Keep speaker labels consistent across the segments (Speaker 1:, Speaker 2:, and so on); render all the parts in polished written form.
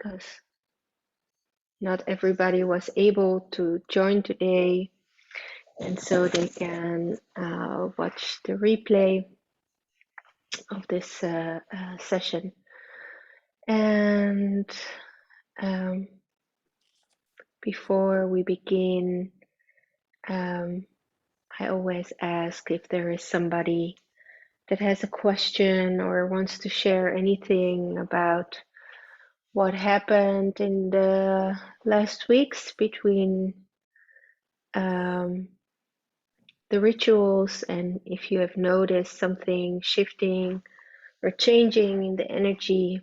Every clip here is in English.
Speaker 1: because not everybody was able to join today, and so they can watch the replay of this session. And before we begin, I always ask if there is somebody that has a question or wants to share anything about what happened in the last weeks between the rituals, and if you have noticed something shifting or changing in the energy,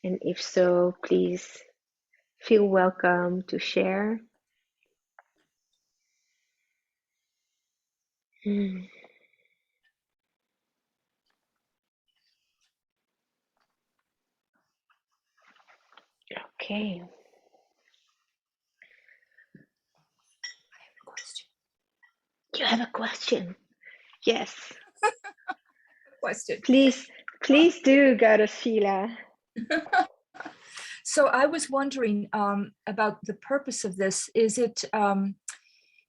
Speaker 1: and if so, please feel welcome to share. Okay. You have a question? Yes.
Speaker 2: Question.
Speaker 1: Please do, Goddess Sheila.
Speaker 2: So I was wondering about the purpose of this. Is it,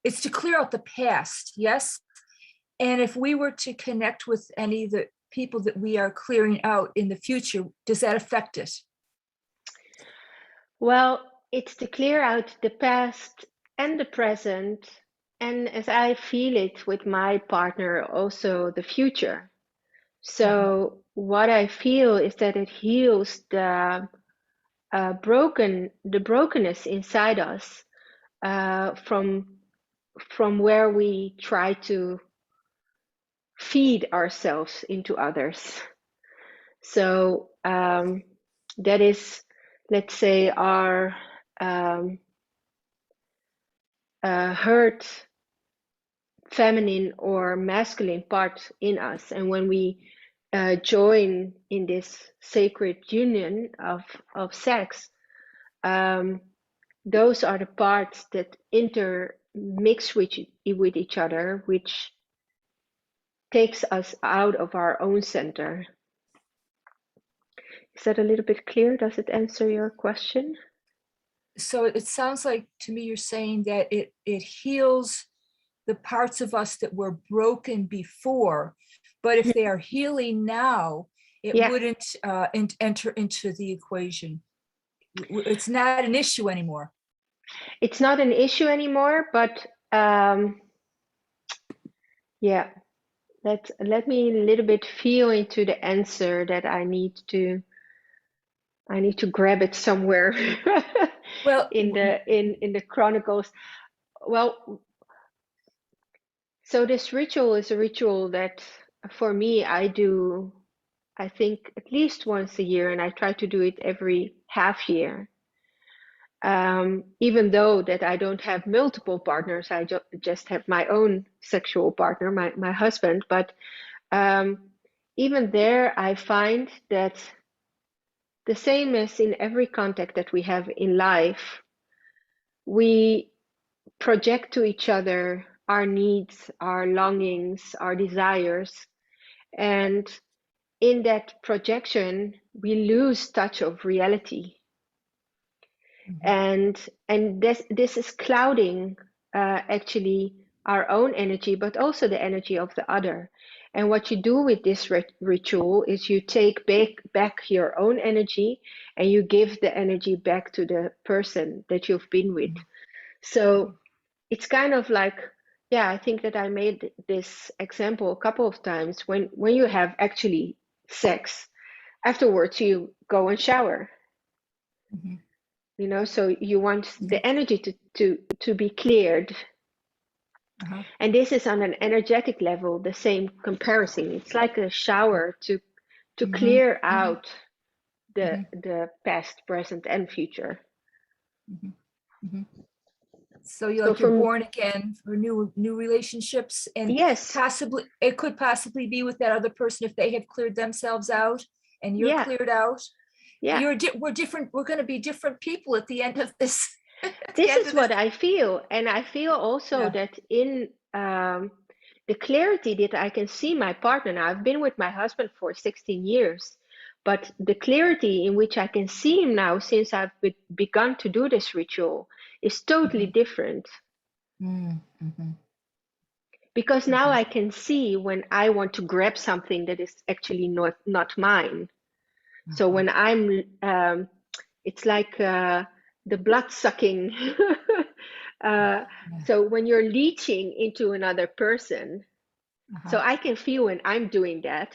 Speaker 2: it's to clear out the past, yes? And if we were to connect with any of the people that we are clearing out in the future, does that affect it?
Speaker 1: Well, it's to clear out the past and the present, and as I feel it with my partner, also the future. So what I feel is that it heals the brokenness inside us from where we try to feed ourselves into others. So that is, let's say, our hurt feminine or masculine part in us. And when we join in this sacred union of sex, those are the parts that intermix with each other, which takes us out of our own center. Is that a little bit clear? Does it answer your question?
Speaker 2: So it sounds like to me you're saying that it heals the parts of us that were broken before, but if they are healing now, it wouldn't enter into the equation. It's not an issue anymore.
Speaker 1: It's not an issue anymore, but yeah, let me a little bit feel into the answer that I need to grab it somewhere. Well, in the chronicles. Well, so this ritual is a ritual that for me I do, I think, at least once a year, and I try to do it every half year. Even though that I don't have multiple partners, I just have my own sexual partner, my husband. But even there, I find that the same as in every contact that we have in life, we project to each other our needs, our longings, our desires. And in that projection, we lose touch of reality. And this is clouding actually our own energy, but also the energy of the other. And what you do with this ritual is you take back your own energy and you give the energy back to the person that you've been with. So it's kind of like, yeah, I think that I made this example a couple of times. When you have actually sex, afterwards you go and shower. You know, so you want the energy to be cleared. And this is on an energetic level, the same comparison. It's like a shower to clear out the past, present, and future.
Speaker 2: So you're born again for new relationships, and
Speaker 1: yes,
Speaker 2: possibly it could possibly be with that other person if they have cleared themselves out and you're cleared out. Yeah, we're different. We're going to be different people at the end of this.
Speaker 1: This is what I feel, and I feel also that in the clarity that I can see my partner now. I've been with my husband for 16 years, But the clarity in which I can see him now, since I've begun to do this ritual, is totally different. Because now I can see when I want to grab something that is actually not mine. So when I'm, it's like the blood sucking. So when you're leeching into another person, so I can feel when I'm doing that.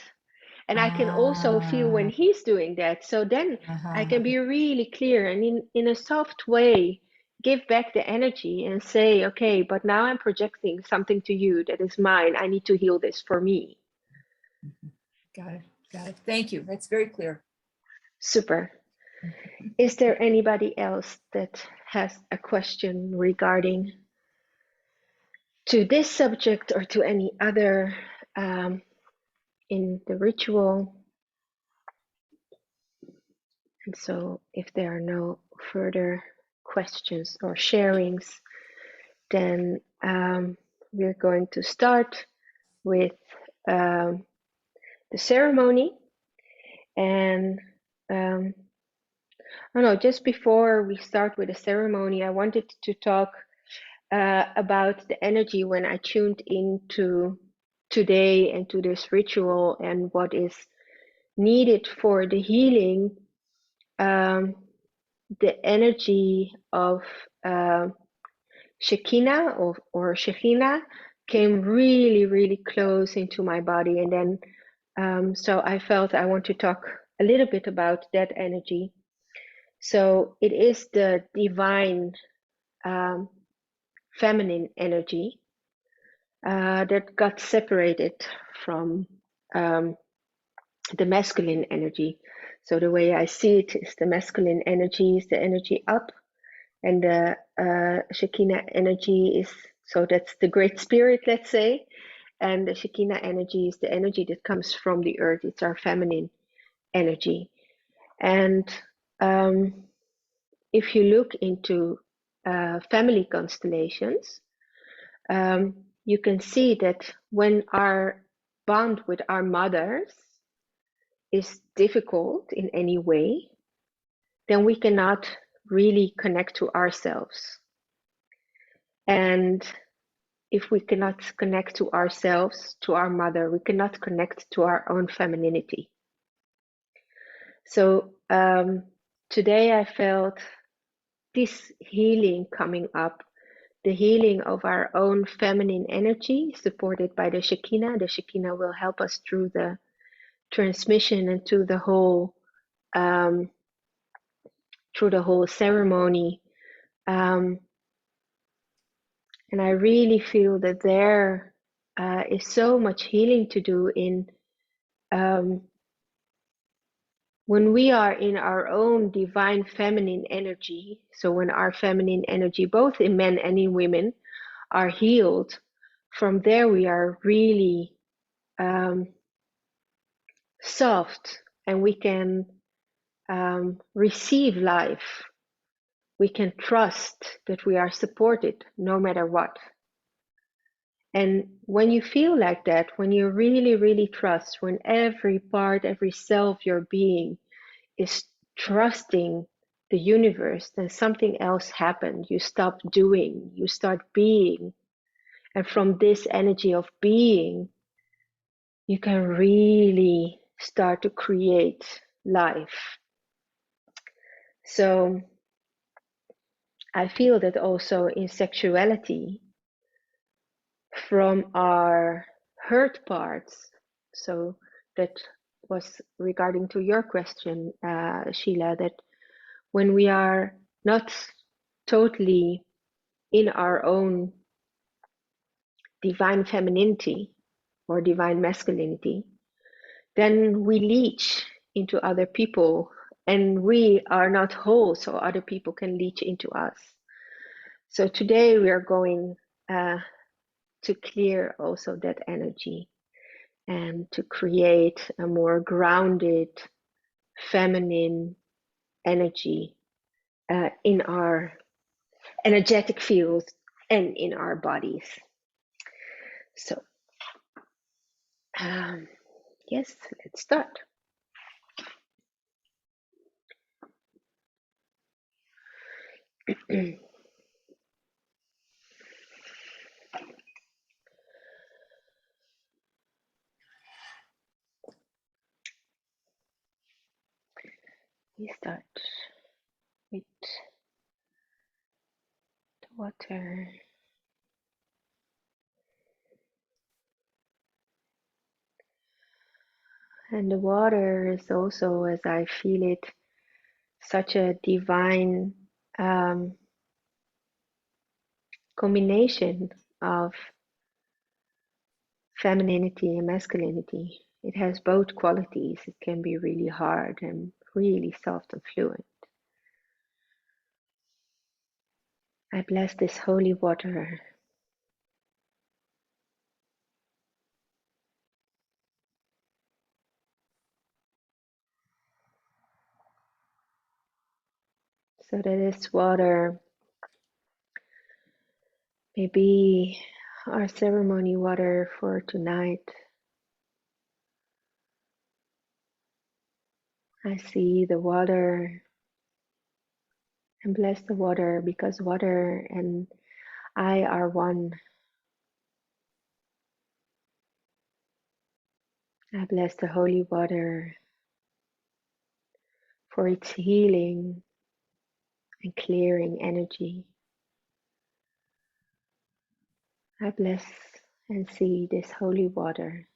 Speaker 1: And I can also feel when he's doing that. So then I can be really clear and in a soft way, give back the energy and say, okay, but now I'm projecting something to you that is mine. I need to heal this for me.
Speaker 2: Got it. Got it. Thank you. That's very clear.
Speaker 1: Super. Is there anybody else that has a question regarding to this subject or to any other in the ritual? And so if there are no further questions or sharings, then we're going to start with the ceremony. And oh no, just before we start with the ceremony, I wanted to talk about the energy when I tuned into today and to this ritual and what is needed for the healing. The energy of Shekinah or Shekhinah came really, really close into my body. And then, so I felt I want to talk a little bit about that energy. So it is the divine feminine energy that got separated from the masculine energy. So the way I see it is the masculine energy is the energy up, and the Shekinah energy is, so that's the Great Spirit, let's say, and the Shekinah energy is the energy that comes from the earth. It's our feminine energy. And if you look into family constellations, you can see that when our bond with our mothers is difficult in any way, then we cannot really connect to ourselves. And if we cannot connect to ourselves, to our mother, we cannot connect to our own femininity. So today I felt this healing coming up, the healing of our own feminine energy, supported by the Shekinah. The Shekinah will help us through the transmission and through the whole ceremony. And I really feel that there is so much healing to do in when we are in our own divine feminine energy. So when our feminine energy, both in men and in women, are healed, from there we are really soft, and we can receive life. We can trust that we are supported no matter what. And when you feel like that, when you really, really trust, when every part, every cell of your being is trusting the universe, then something else happens. You stop doing, you start being. And from this energy of being, you can really start to create life. So I feel that also in sexuality, from our hurt parts, so that was regarding to your question, Sheila, that when we are not totally in our own divine femininity or divine masculinity, then we leach into other people, and we are not whole, so other people can leach into us. So today we are going to clear also that energy and to create a more grounded feminine energy in our energetic fields and in our bodies. So yes, let's start. We start with the water. And the water is also, as I feel it, such a divine um, combination of femininity and masculinity. It has both qualities. It can be really hard and really soft and fluent. I bless this holy water so that this water may be our ceremony water for tonight. I see the water and bless the water because water and I are one. I bless the holy water for its healing and clearing energy. I bless and see this holy water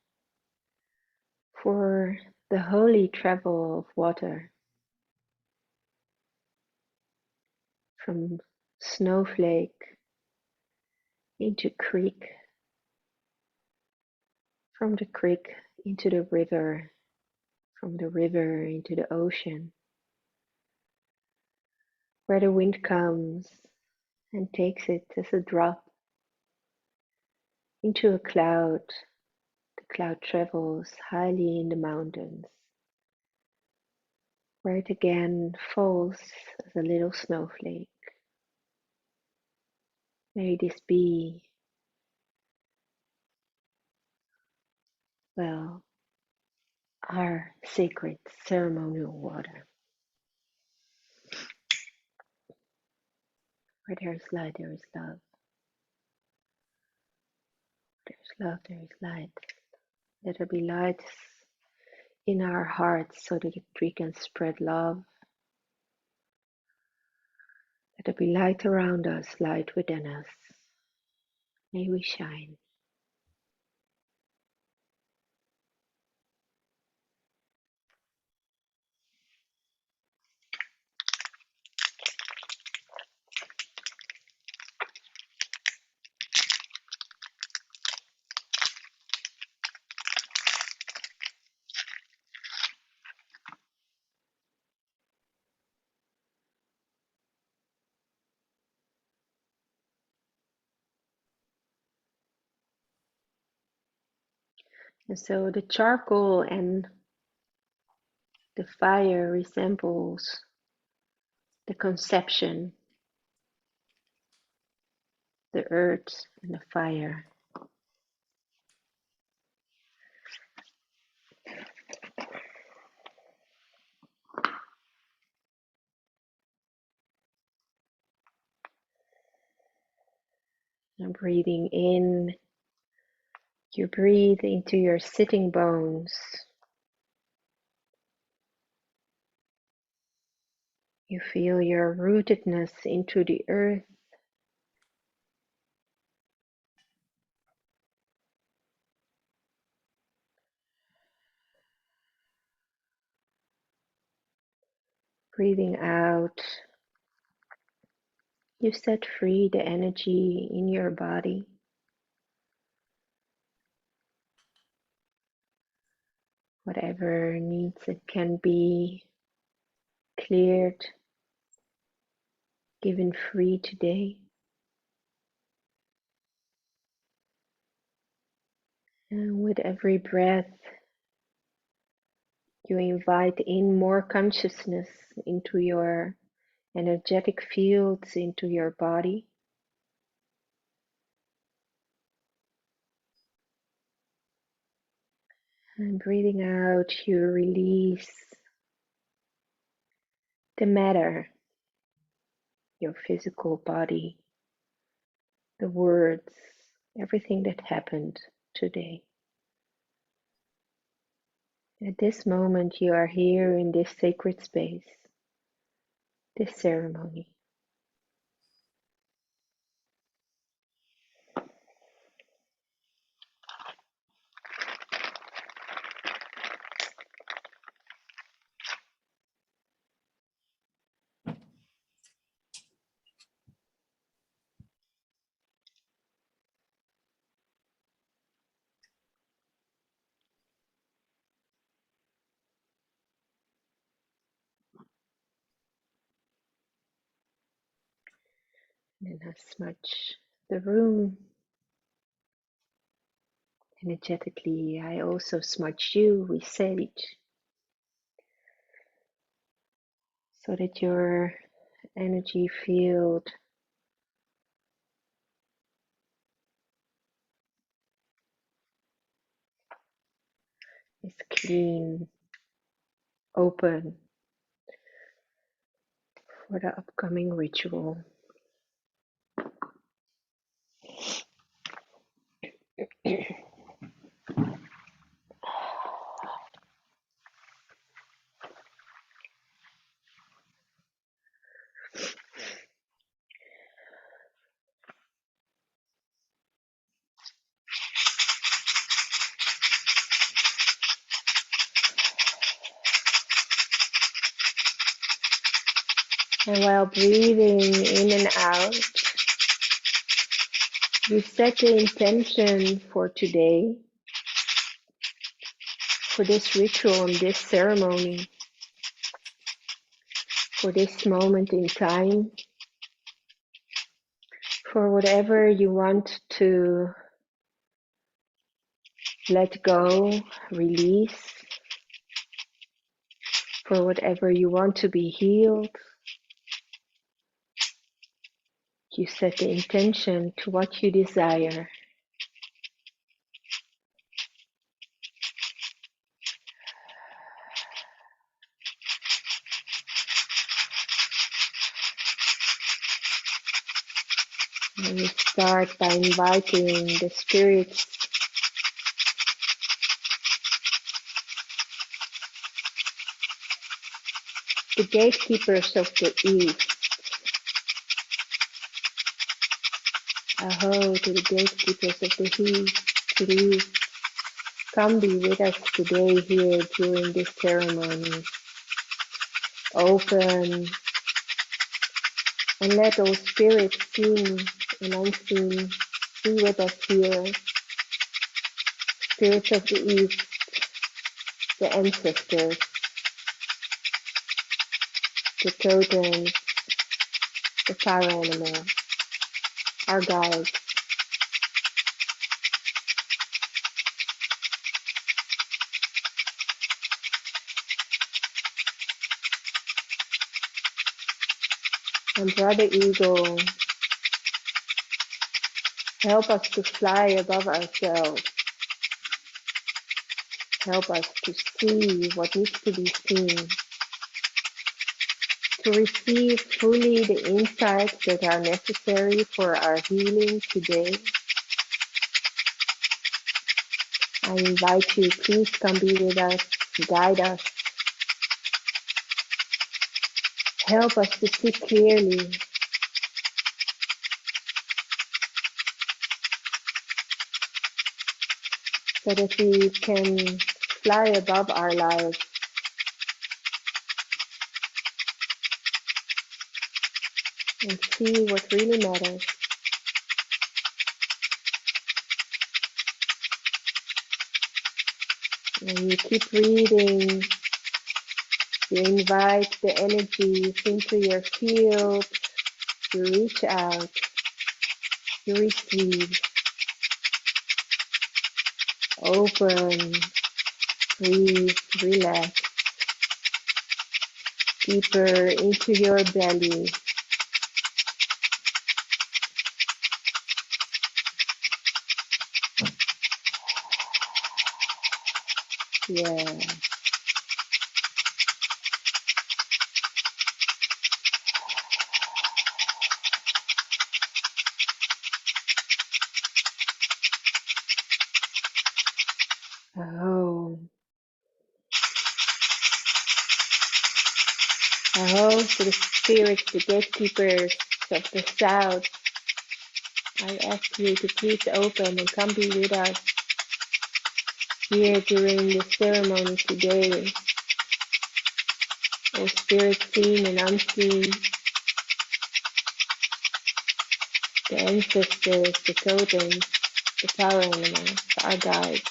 Speaker 1: for the holy travel of water from snowflake into creek, from the creek into the river, from the river into the ocean, where the wind comes and takes it as a drop into a cloud. The cloud travels highly in the mountains, where it again falls as a little snowflake. May this be, well, our sacred ceremonial water. Where there is light, there is love. There is love, there is light. Let there be light in our hearts so that we can spread love. Let there be light around us, light within us. May we shine. And so the charcoal and the fire resembles the conception, the earth and the fire. And breathing in, you breathe into your sitting bones. You feel your rootedness into the earth. Breathing out, you set free the energy in your body. Whatever needs it can be cleared, given free today. And with every breath, you invite in more consciousness into your energetic fields, into your body. And breathing out, you release the matter your physical body, the words, everything that happened today. At this moment, you are here in this sacred space, this ceremony. And I smudge the room energetically. I also smudge you with sage so that your energy field is clean, open for the upcoming ritual. And while breathing in and out, you set the intention for today, for this ritual and this ceremony, for this moment in time, for whatever you want to let go, release, for whatever you want to be healed. You set the intention to what you desire. And you start by inviting the spirits, the gatekeepers of the East. Aho, to the gatekeepers of the East. Come be with us today here during this ceremony. Open and let all spirits seen and unseen be with us here. Spirits of the East, the ancestors, the totems, the fire animal, our guides. And Brother Eagle, help us to fly above ourselves. Help us to see what needs to be seen. To receive fully the insights that are necessary for our healing today. I invite you, please come be with us, guide us. Help us to see clearly. So that we can fly above our lives. And see what really matters. And you keep breathing. You invite the energies into your field. You reach out. You receive. Open. Breathe. Relax. Deeper into your belly. Yeah. Oh, to the spirits, the gatekeepers of the south, I ask you to please open and come be with us here during the ceremony today. Oh, spirits seen and unseen, the ancestors, the totems, the power animals, our guides.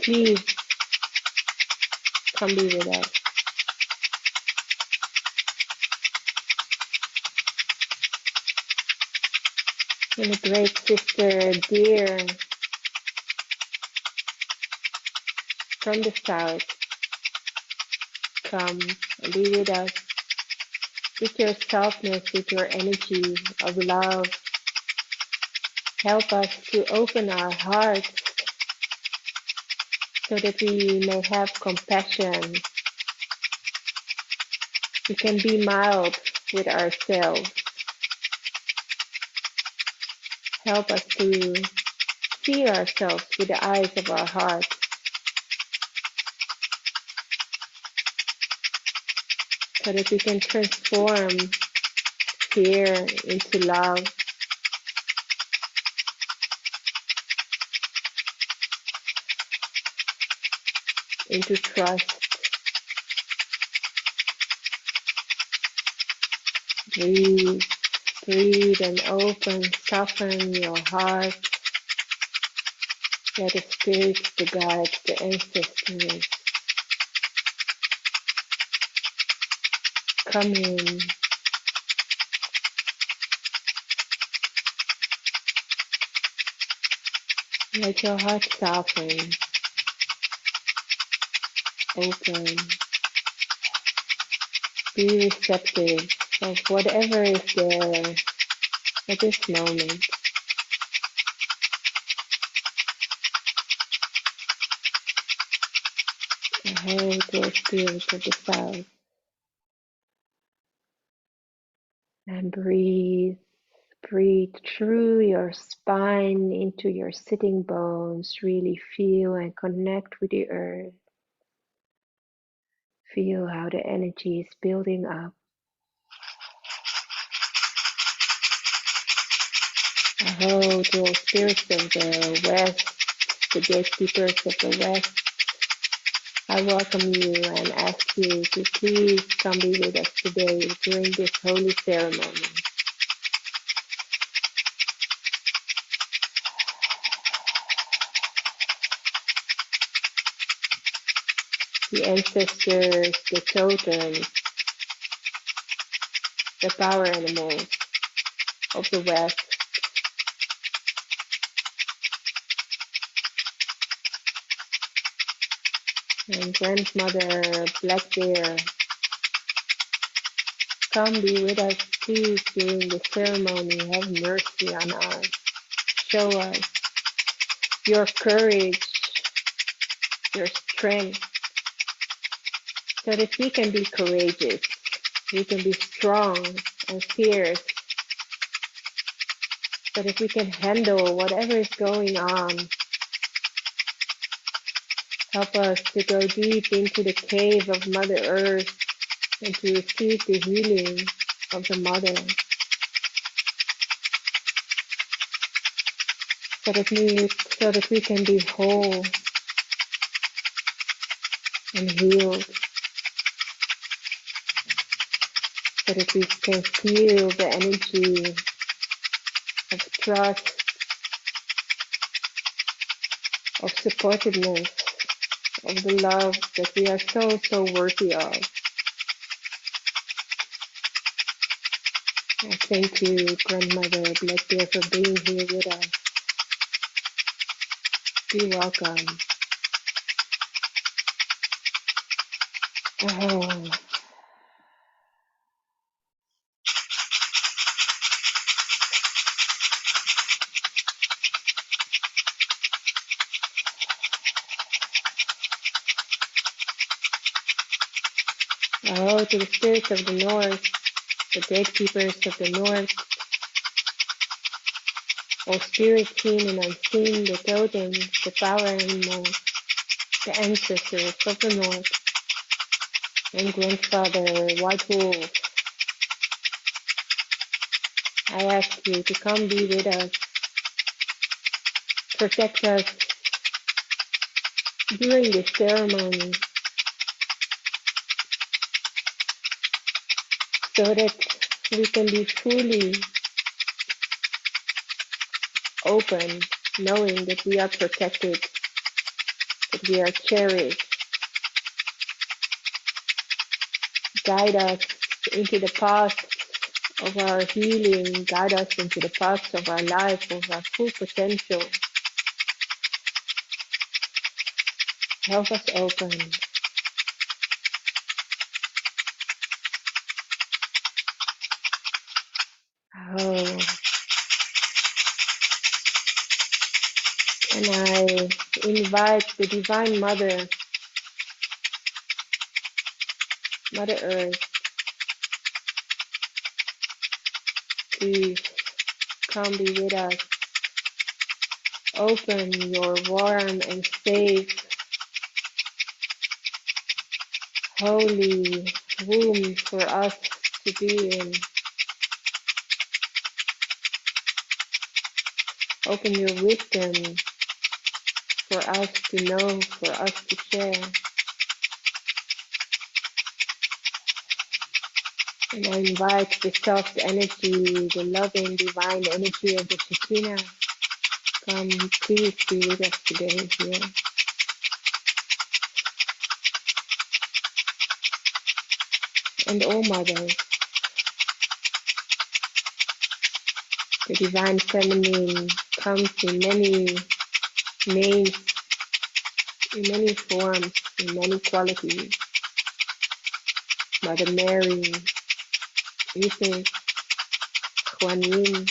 Speaker 1: Please come be with us. And the great sister, dear, from the south, come and be with us. With your softness, with your energy of love, help us to open our hearts so that we may have compassion. We can be mild with ourselves. Help us to see ourselves with the eyes of our heart, so that we can transform fear into love, into trust. Breathe, breathe and open, soften your heart. Let the spirits, the guides, the ancestors come in. Let your heart soften, open. Be receptive of whatever is there at this moment. Ahoy to our spirit of the south. And breathe. Breathe through your spine into your sitting bones. Really feel and connect with the earth. Feel how the energy is building up. Aho to all spirits of the west, the gatekeepers of the west. I welcome you and ask you to please come be with us today during this holy ceremony. The ancestors, the totems, the power animals of the West. And Grandmother Black Bear, come be with us please during the ceremony. Have mercy on us. Show us your courage, your strength, so that we can be courageous, we can be strong and fierce, so that we can handle whatever is going on. Help us to go deep into the cave of Mother Earth and to receive the healing of the Mother, so that we can be whole and healed, so that we can feel the energy of trust, of supportiveness, of the love that we are so worthy of. I thank you, Grandmother Black Bear, for being here with us. Be welcome. Oh. Oh, to the spirits of the north, the gatekeepers of the north, all spirits seen and unseen, the totems, the power animals, the ancestors of the North, and Grandfather White Wolf, I ask you to come be with us, protect us during this ceremony, so that we can be fully open, knowing that we are protected, that we are cherished. Guide us into the path of our healing, guide us into the path of our life, of our full potential. Help us open. Oh, and I invite the Divine Mother, Mother Earth, to come be with us. Open your warm and safe, holy womb for us to be in. Open your wisdom for us to know, for us to share. And I invite the soft energy, the loving divine energy of the Shekinah. Come, please be with us today here. And all mothers, the divine feminine comes in many names, in many forms, in many qualities. Mother Mary, Isis, Kuan Yin,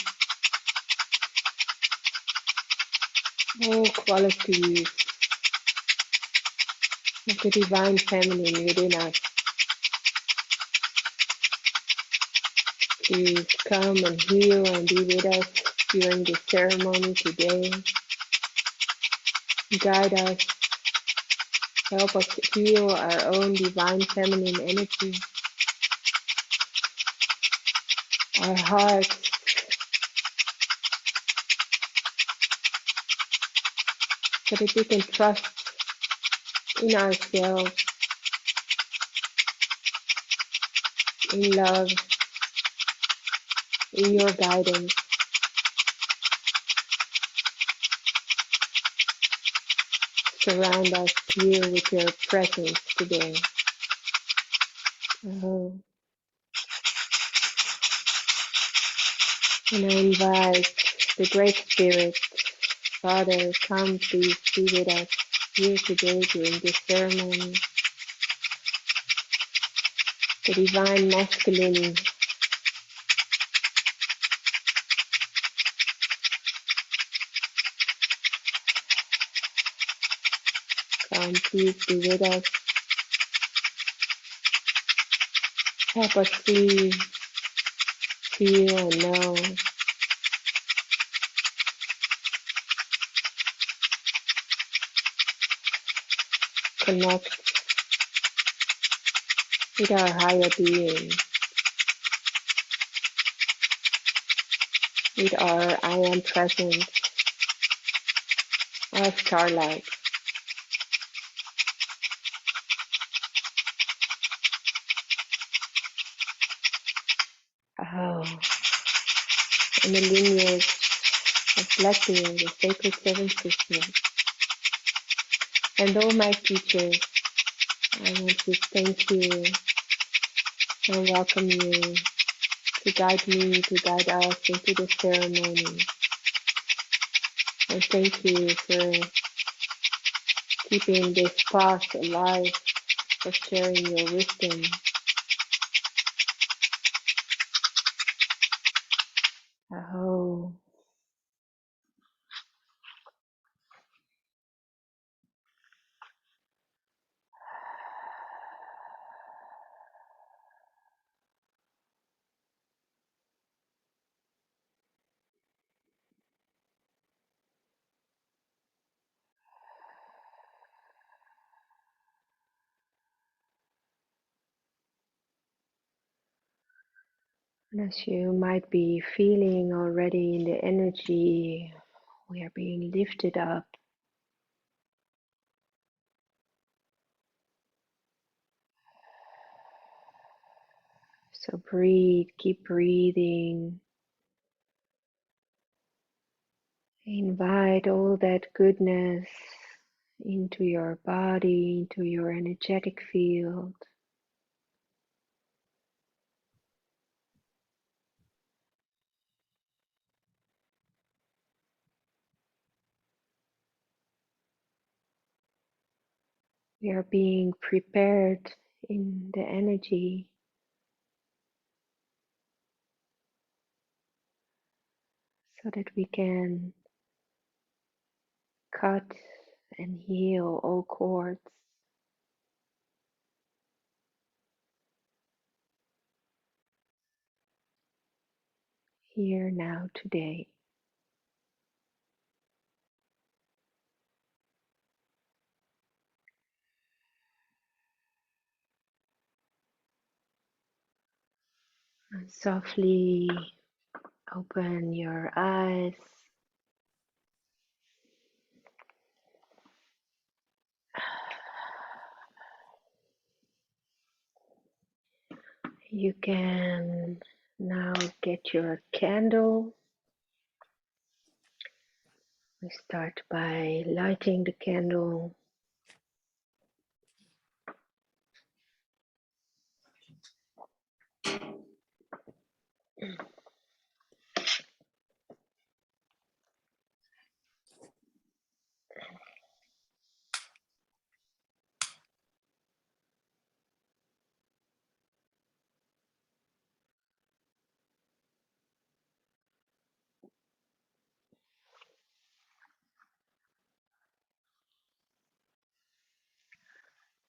Speaker 1: all qualities of the divine feminine within us. Please come and heal and be with us during this ceremony today. Guide us, help us heal our own divine feminine energy, our hearts, so that we can trust in ourselves, in love, in your guidance. Surround us here with your presence today. Oh. And I invite the Great Spirit, Father, come please be with us here today during this ceremony. The Divine Masculine, come please be with us. Help us see, feel, and know. Connect with our higher being, with our I am present, our starlight. Oh, and the lineage of Blackbeard, the sacred seven sisters, and all my teachers. I want to thank you and welcome you to guide me, to guide us into the ceremony. And thank you for keeping this path alive, for sharing your wisdom. Oh, And as you might be feeling already in the energy, we are being lifted up. So breathe, keep breathing. Invite all that goodness into your body, into your energetic field. We are being prepared in the energy so that we can cut and heal all cords here, now, today. And softly open your eyes. You can now get your candle. We start by lighting the candle.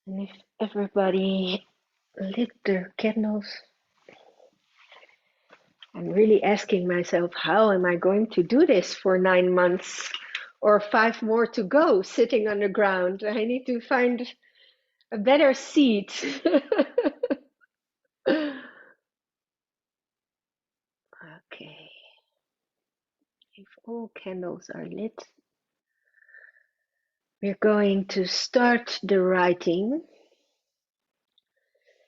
Speaker 1: And if everybody lit their candles, I'm really asking myself, how am I going to do this for 9 months or 5 more to go sitting on the ground? I need to find a better seat. Okay, if all candles are lit, we're going to start the writing.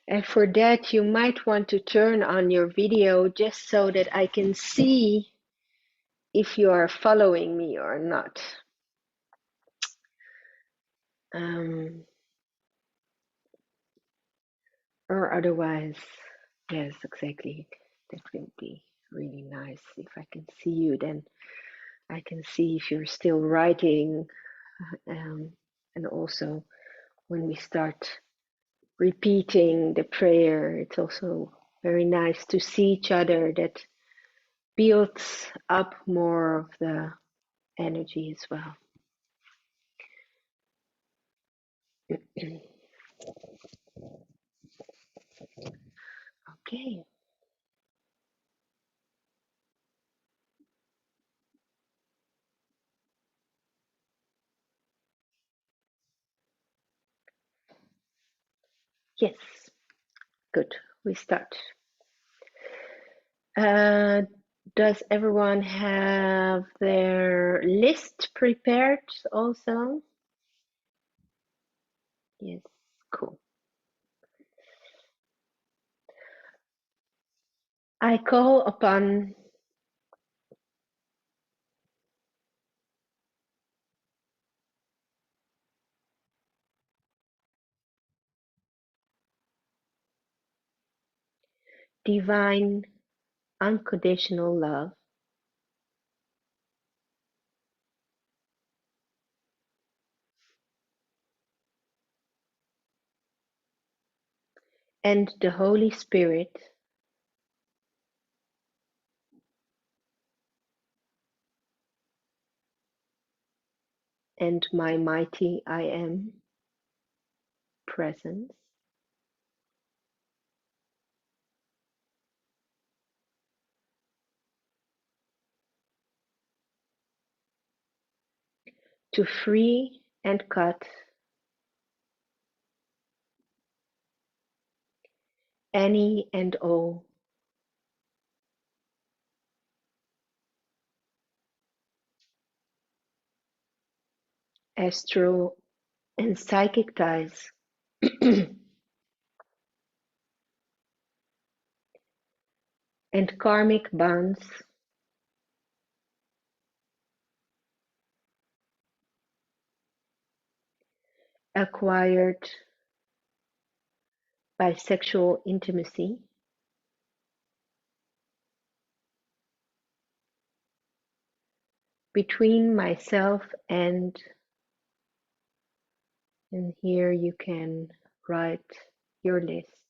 Speaker 1: And for that, you might want to turn on your video just so that I can see if you are following me or not. Um, or otherwise, yes, exactly. That will be really nice. If I can see you, then I can see if you're still writing. And also, when we start repeating the prayer, it's also very nice to see each other. That builds up more of the energy as well. Okay. Yes. Good. We start. Uh, does everyone have their list prepared also? Yes. Cool. I call upon divine unconditional love and the Holy Spirit and my mighty I am presence to free and cut any and all astral and psychic ties and karmic bonds acquired by sexual intimacy between myself and here you can write your list.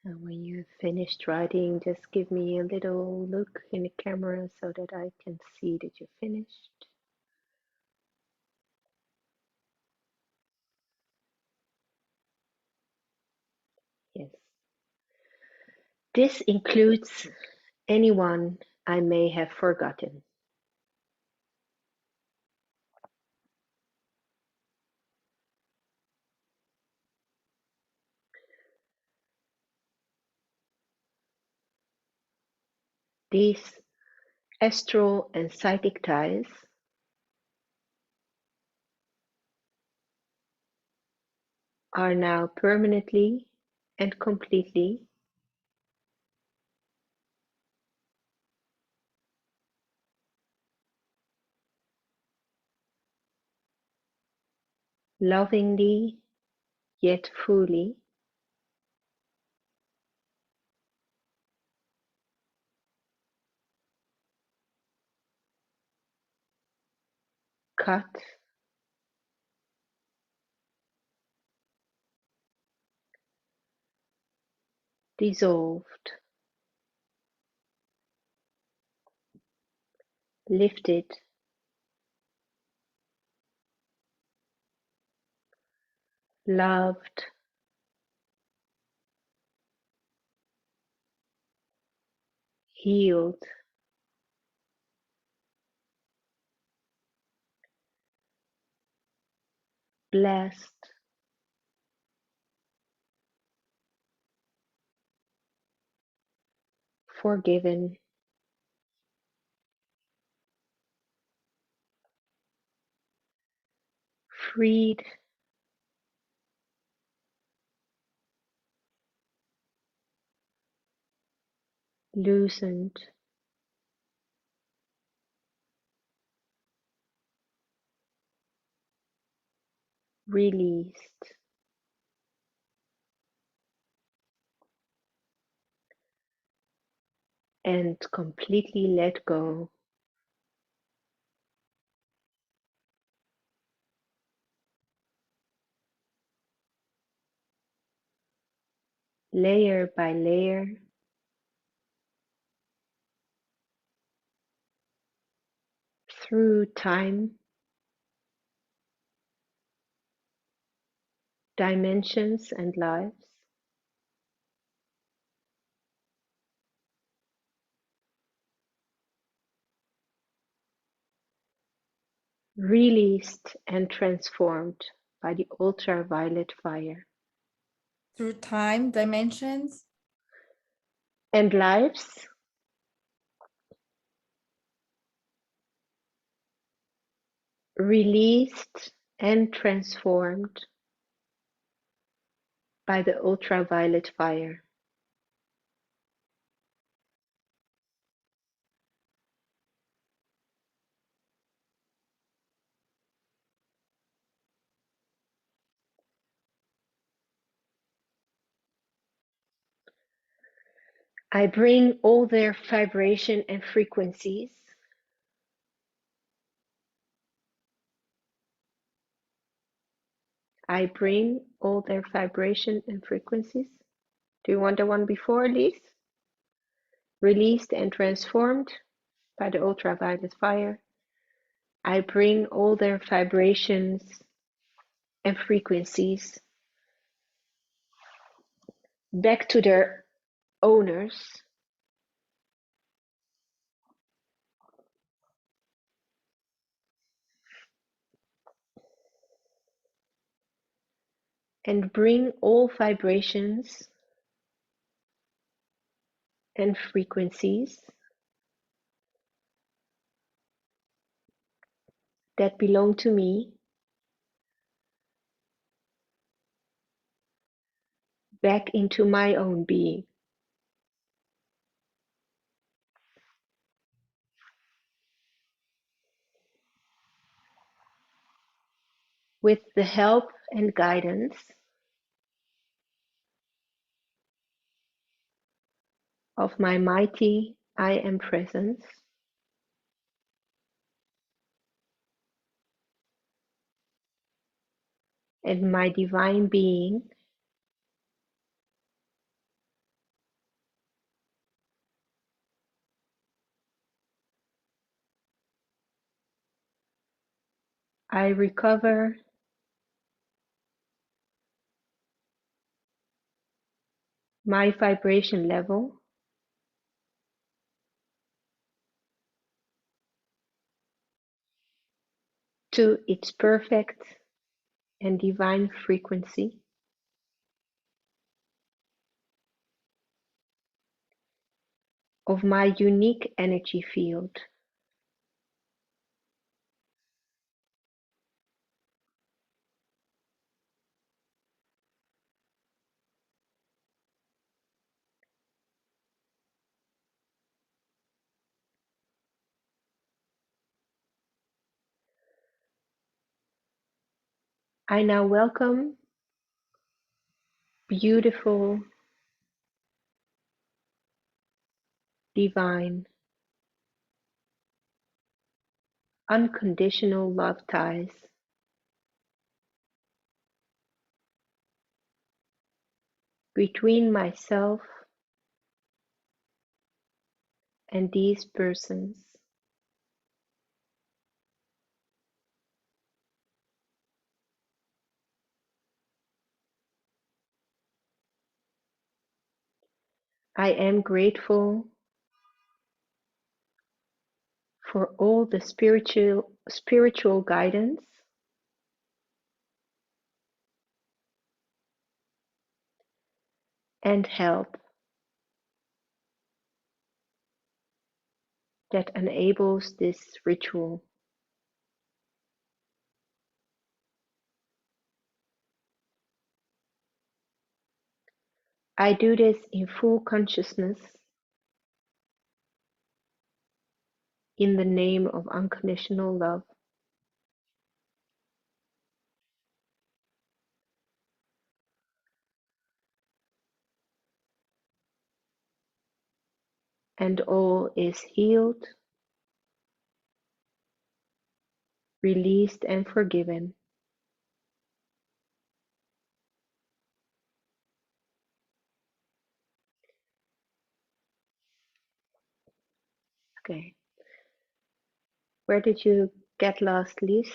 Speaker 1: And when you've finished writing, just give me a little look in the camera so that I can see that you're finished. Yes. This includes anyone I may have forgotten. These astral and psychic ties are now permanently and completely lovingly yet fully cut, dissolved, lifted, loved, healed, blessed, forgiven, freed, loosened, released, and completely let go. Layer by layer, through time, dimensions, and lives. Released and transformed by the ultraviolet fire.
Speaker 3: Through time dimensions.
Speaker 1: And lives, released and transformed by the ultraviolet fire. I bring all their vibration and frequencies I bring all their vibration and frequencies. Do you want the one before, Elise? Released and transformed by the ultraviolet fire. I bring all their vibrations and frequencies back to their owners and bring all vibrations and frequencies that belong to me back into my own being. With the help and guidance of my mighty I Am Presence, and my divine being, I recover my vibration level to its perfect and divine frequency of my unique energy field. I now welcome beautiful, divine, unconditional love ties between myself and these persons. I am grateful for all the spiritual guidance and help that enables this ritual. I do this in full consciousness in the name of unconditional love. and all is healed, released, and forgiven. Okay. Where did you get lost, Liz?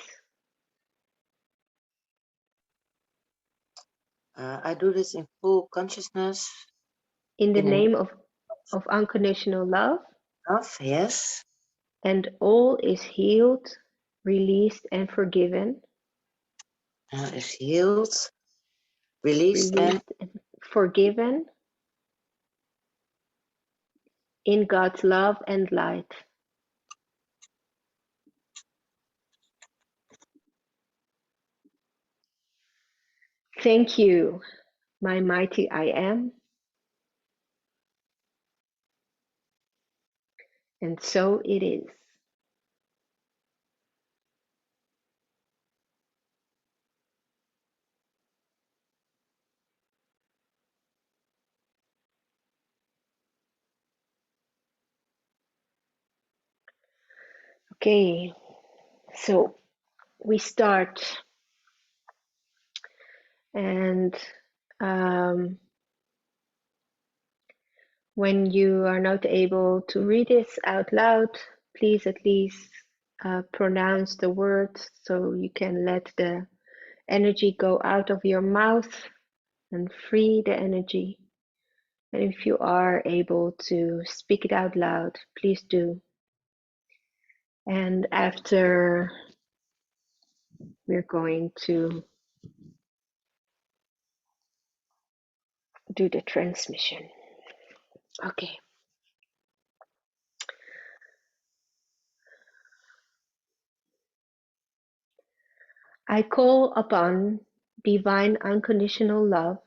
Speaker 4: I do this in full consciousness.
Speaker 1: In the
Speaker 4: In the
Speaker 1: name of unconditional love,
Speaker 4: of, yes.
Speaker 1: and all is healed, released, and forgiven.
Speaker 4: Is healed, released, and
Speaker 1: Released and forgiven in God's love and light. Thank you, my mighty I am. And so it is. Okay, so we start, and when you are not able to read this out loud, please at least pronounce the words so you can let the energy go out of your mouth and free the energy. And if you are able to speak it out loud, please do. And after, we're going to do the transmission. Okay. I call upon divine unconditional love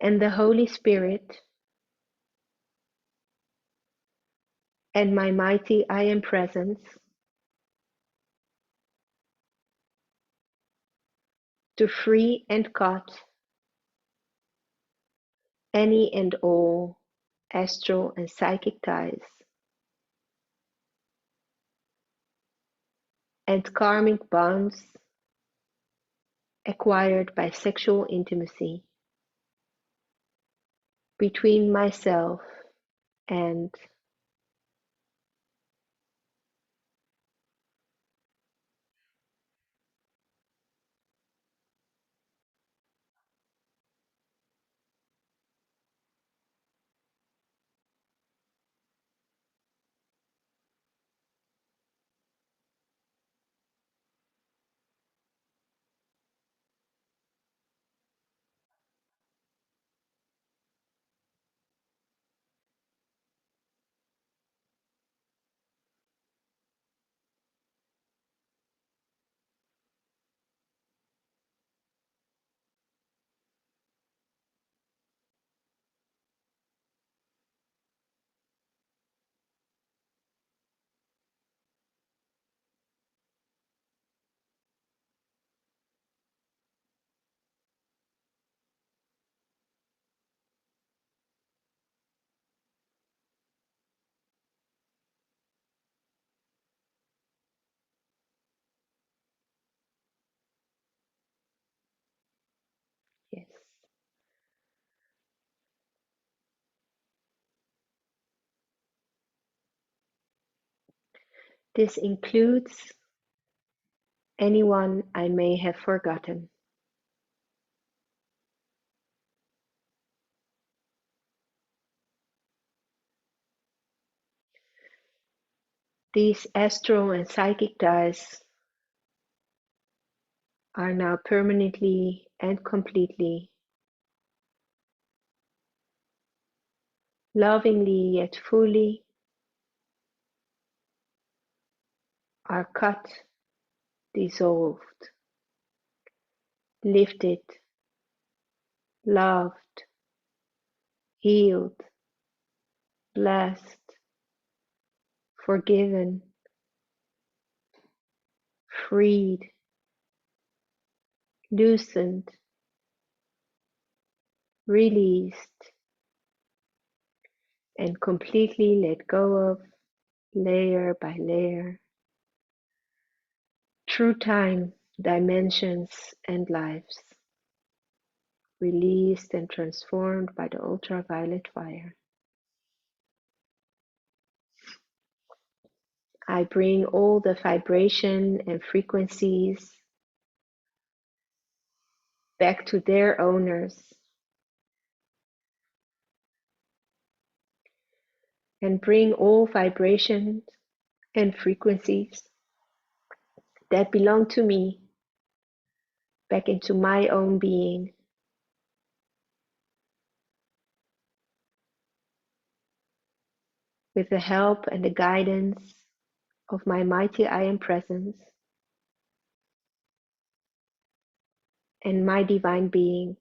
Speaker 1: and the Holy Spirit and my mighty I Am Presence to free and cut any and all astral and psychic ties and karmic bonds acquired by sexual intimacy between myself and yes. This includes anyone I may have forgotten. These astral and psychic ties are now permanently and completely, lovingly yet fully, are cut, dissolved, lifted, loved, healed, blessed, forgiven, freed, loosened, released, and completely let go of layer by layer, through time, dimensions, and lives, released and transformed by the ultraviolet fire. I bring all the vibration and frequencies back to their owners and bring all vibrations and frequencies that belong to me back into my own being. With the help and the guidance of my mighty I Am Presence and my divine being,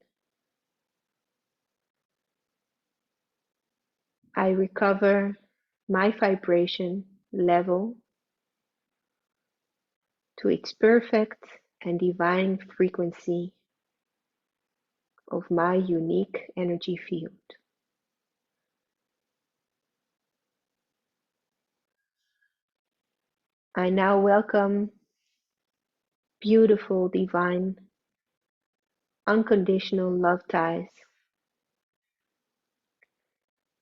Speaker 1: I recover my vibration level to its perfect and divine frequency of my unique energy field. I now welcome beautiful, divine, unconditional love ties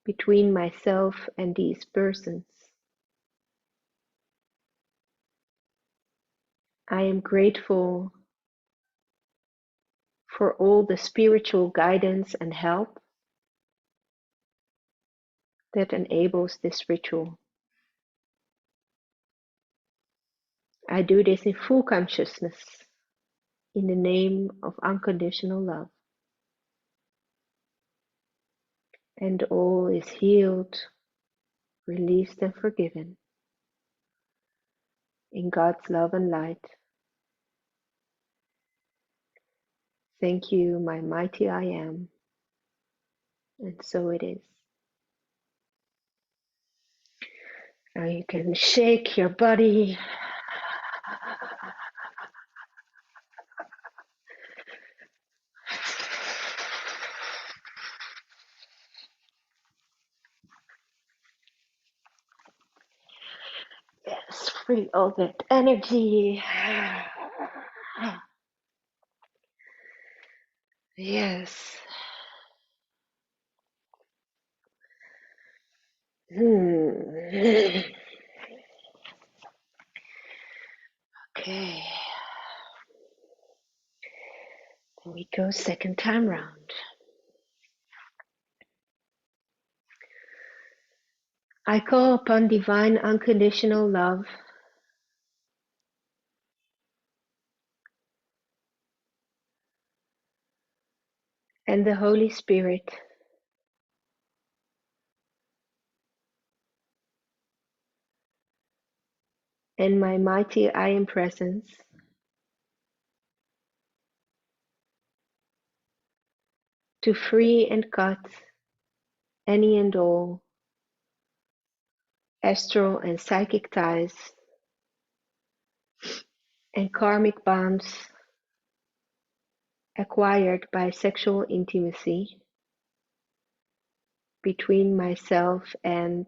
Speaker 1: between myself and these persons. I am grateful for all the spiritual guidance and help that enables this ritual. I do this in full consciousness in the name of unconditional love. And all is healed, released, and forgiven in God's love and light. Thank you, my mighty I Am. And so it is. Now you can shake your body. Yes, free all that energy. Yes. Hmm. Okay. Then we go second time round. I call upon divine unconditional love and the Holy Spirit and my mighty I Am Presence to free and cut any and all astral and psychic ties and karmic bonds acquired by sexual intimacy between myself and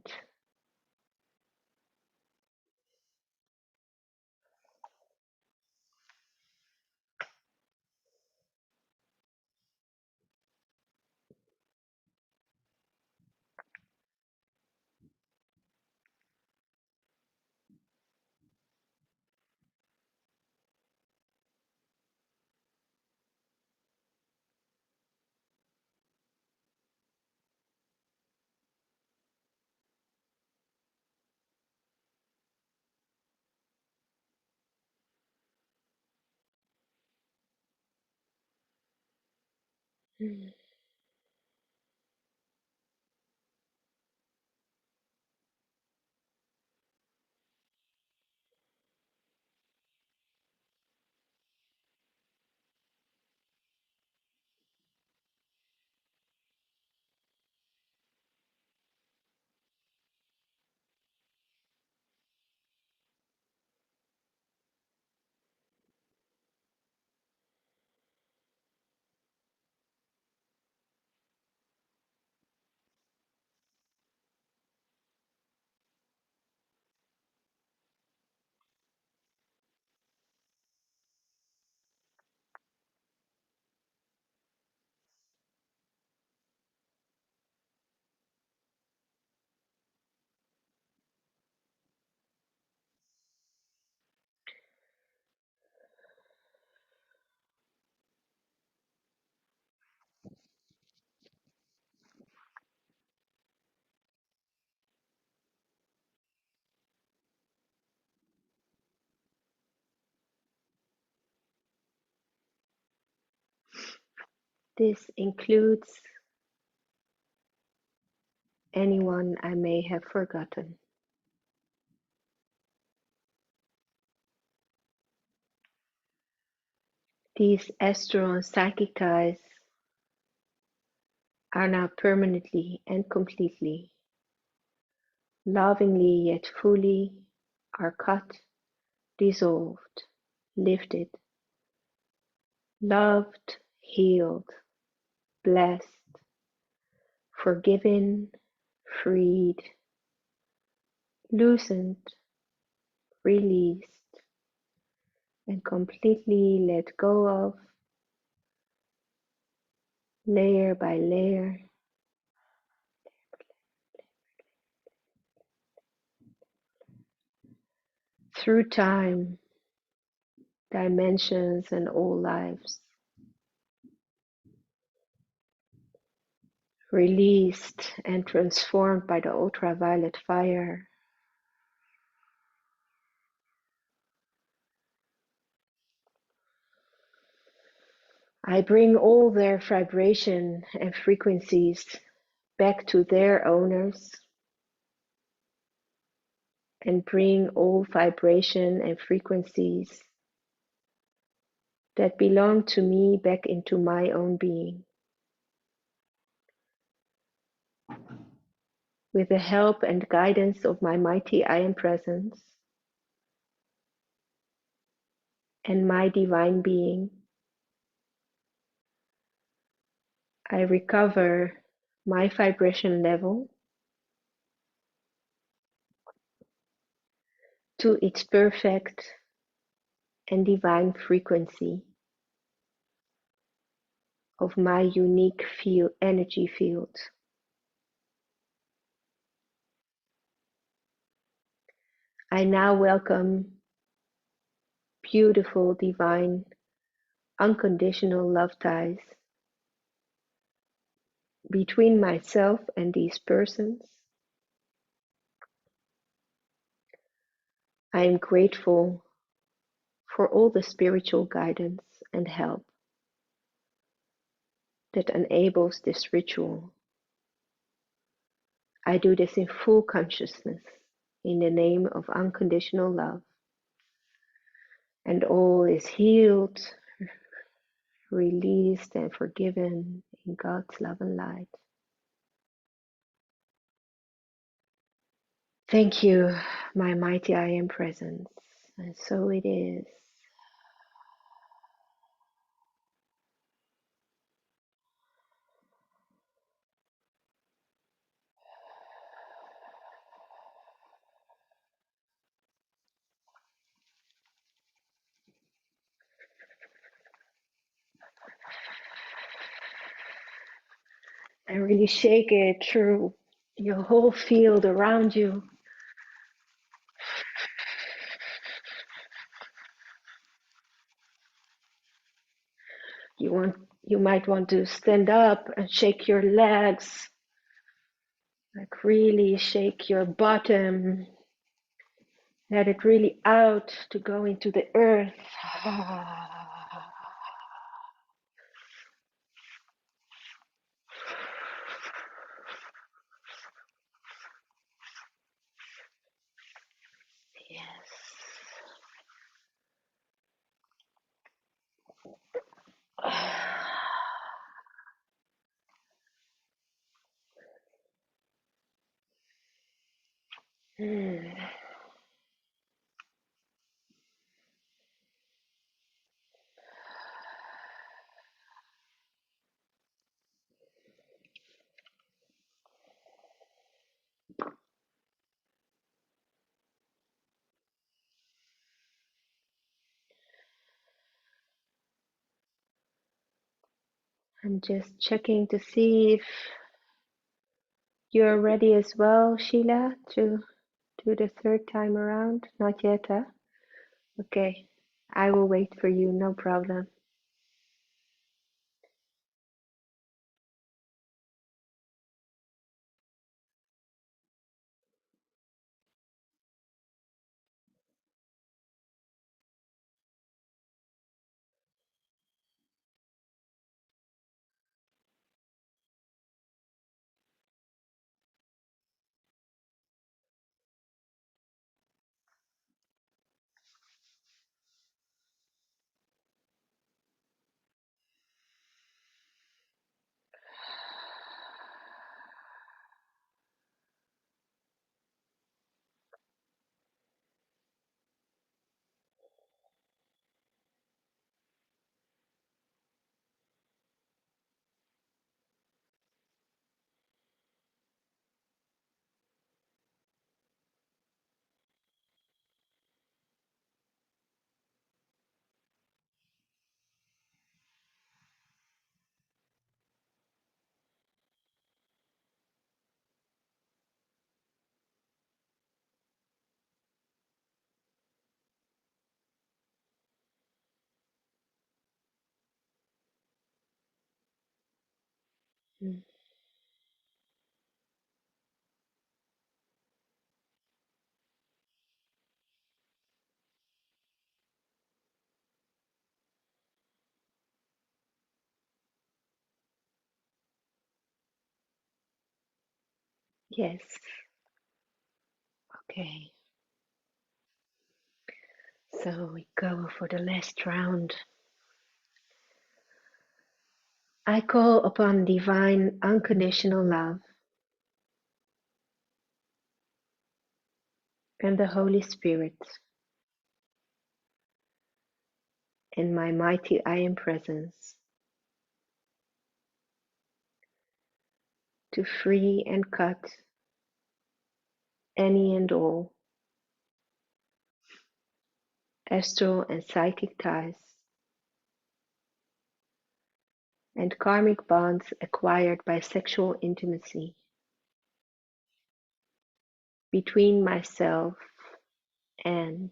Speaker 1: This includes anyone I may have forgotten. These astral and psychic ties are now permanently and completely, lovingly yet fully, are cut, dissolved, lifted, loved, healed, blessed, forgiven, freed, loosened, released, and completely let go of, layer by layer, through time, dimensions, and all lives. Released and transformed by the ultraviolet fire. I bring all their vibration and frequencies back to their owners and bring all vibration and frequencies that belong to me back into my own being. With the help and guidance of my mighty I Am Presence and my divine being, I recover my vibration level to its perfect and divine frequency of my unique energy field. I now welcome beautiful, divine, unconditional love ties between myself and these persons. I am grateful for all the spiritual guidance and help that enables this ritual. I do this in full consciousness in the name of unconditional love. And all is healed, released, and forgiven in God's love and light. Thank you, my mighty I Am Presence. And so it is. And really shake it through your whole field around you. You might want to stand up and shake your legs, like really shake your bottom. Let it really out to go into the earth. Yes. I'm just checking to see if you're ready as well, Sheila, to do the third time around. Not yet, huh? Okay, I will wait for you, no problem. Mm. Yes. Okay. So we go for the last round. I call upon divine unconditional love and the Holy Spirit and my mighty I Am presence to free and cut any and all astral and psychic ties and karmic bonds acquired by sexual intimacy between myself and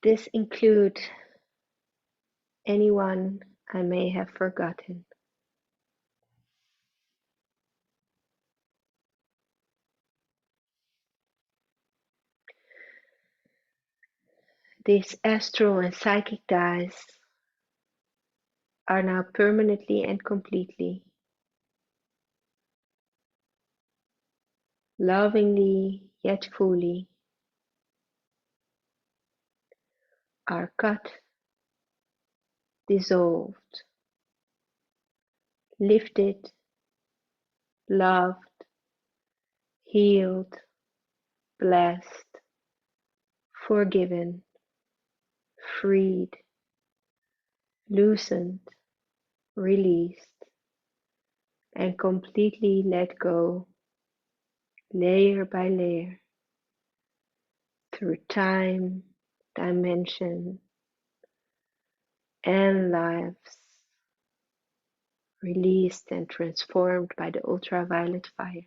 Speaker 1: this include anyone I may have forgotten. These astral and psychic ties are now permanently and completely, lovingly yet fully, are cut, dissolved, lifted, loved, healed, blessed, forgiven, freed, loosened, released, and completely let go, layer by layer, through time, dimension, and lives, released and transformed by the ultraviolet fire.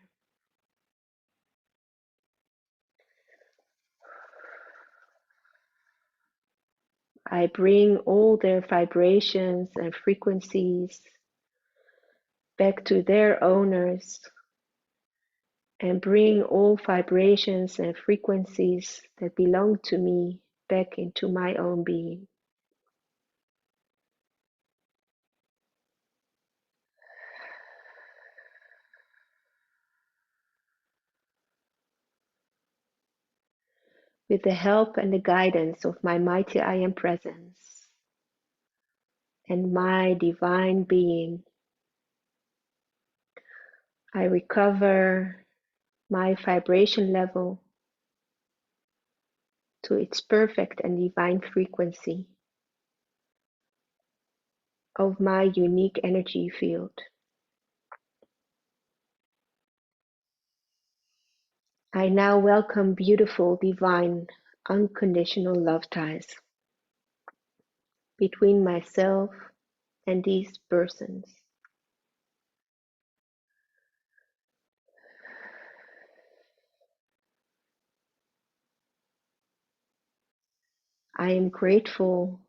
Speaker 1: I bring all their vibrations and frequencies back to their owners and bring all vibrations and frequencies that belong to me back into my own being. With the help and the guidance of my mighty I Am presence and my divine being, I recover my vibration level to its perfect and divine frequency of my unique energy field. I now welcome beautiful, divine, unconditional love ties between myself and these persons. I am grateful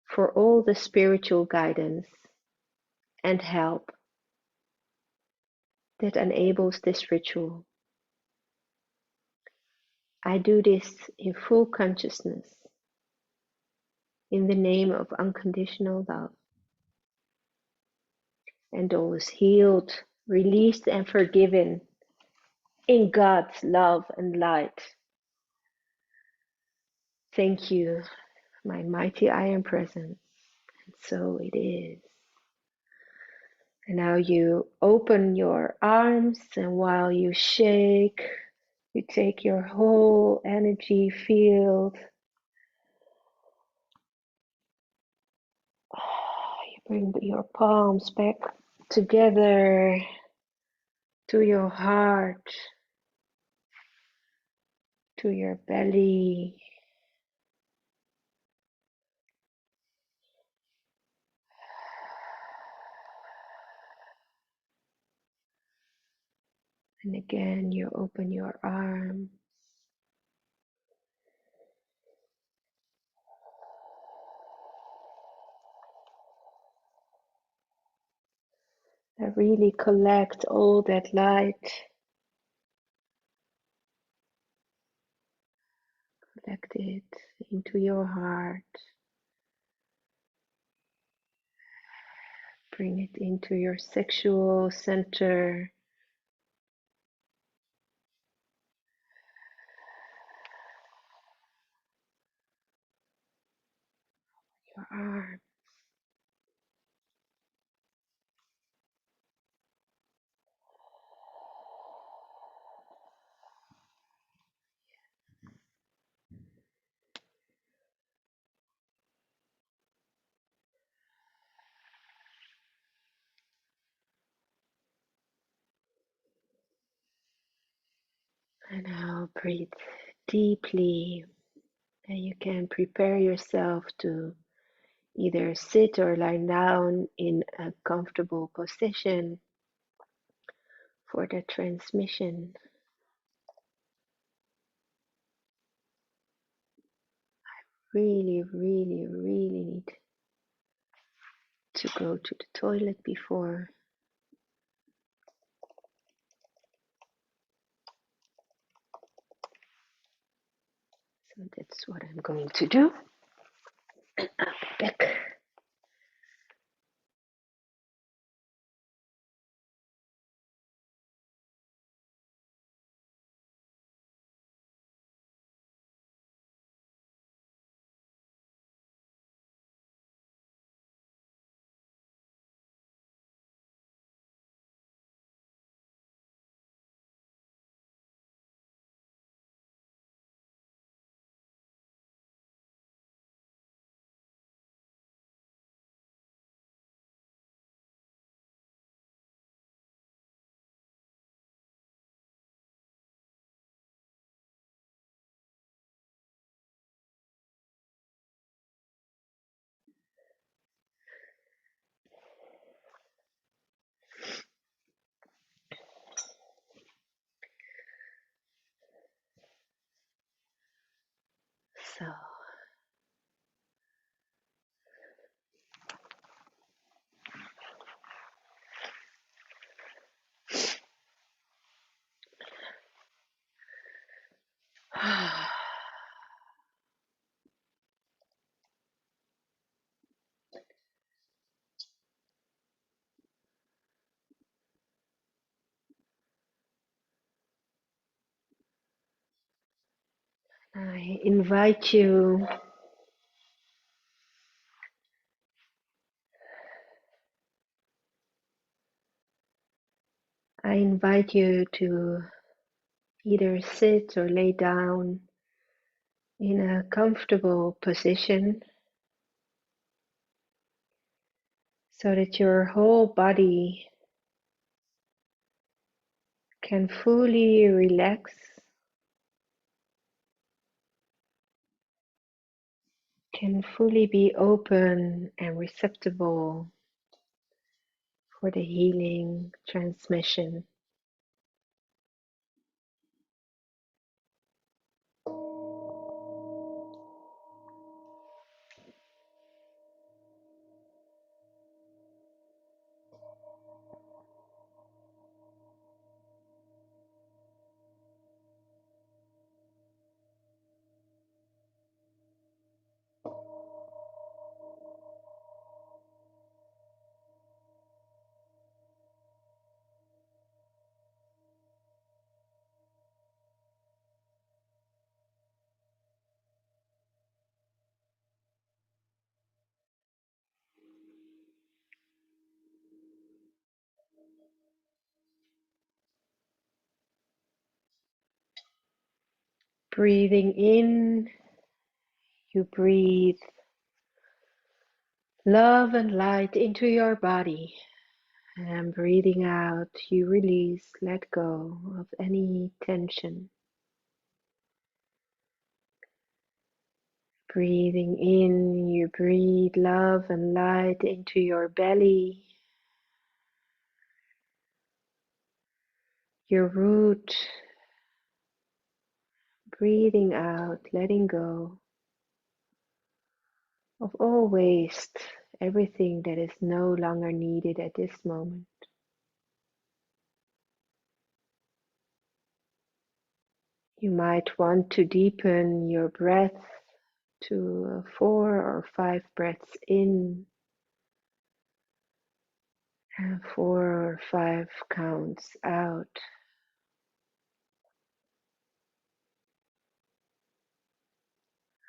Speaker 1: for all the spiritual guidance and help that enables this ritual. I do this in full consciousness, in the name of unconditional love, and always healed, released, and forgiven in God's love and light. Thank you, my mighty I am present. And so it is. And now you open your arms, and while you shake, you take your whole energy field. You bring your palms back together to your heart, to your belly. And again, you open your arms. And really collect all that light. Collect it into your heart. Bring it into your sexual center. Your arm. And now breathe deeply. And you can prepare yourself to either sit or lie down in a comfortable position for the transmission. Really, really, really need to go to the toilet before. So that's what I'm going to do. And I'll be back. So I invite you to either sit or lay down in a comfortable position so that your whole body can fully relax, can fully be open and receptible for the healing transmission. Breathing in, you breathe love and light into your body. And breathing out, you release, let go of any tension. Breathing in, you breathe love and light into your belly, your root. Breathing out, letting go of all waste, everything that is no longer needed at this moment. You might want to deepen your breath to 4 or 5 breaths in and 4 or 5 counts out.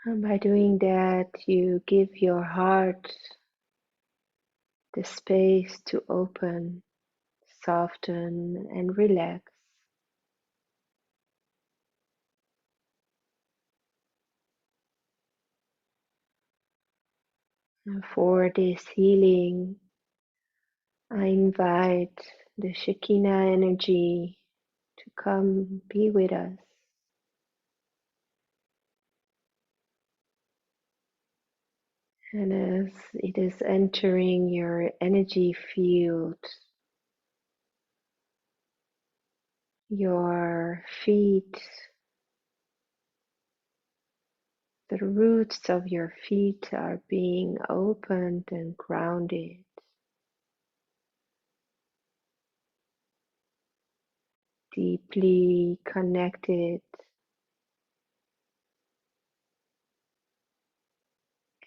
Speaker 1: And by doing that, you give your heart the space to open, soften, and relax. And for this healing, I invite the Shekinah energy to come be with us. And as it is entering your energy field, your feet, the roots of your feet are being opened and grounded, deeply connected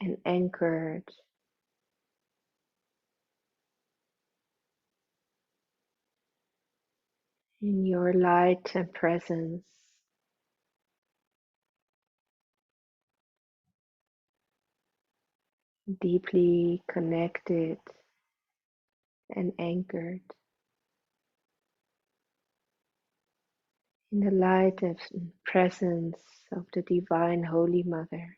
Speaker 1: and anchored in your light and presence. Deeply connected and anchored in the light and presence of the Divine Holy Mother.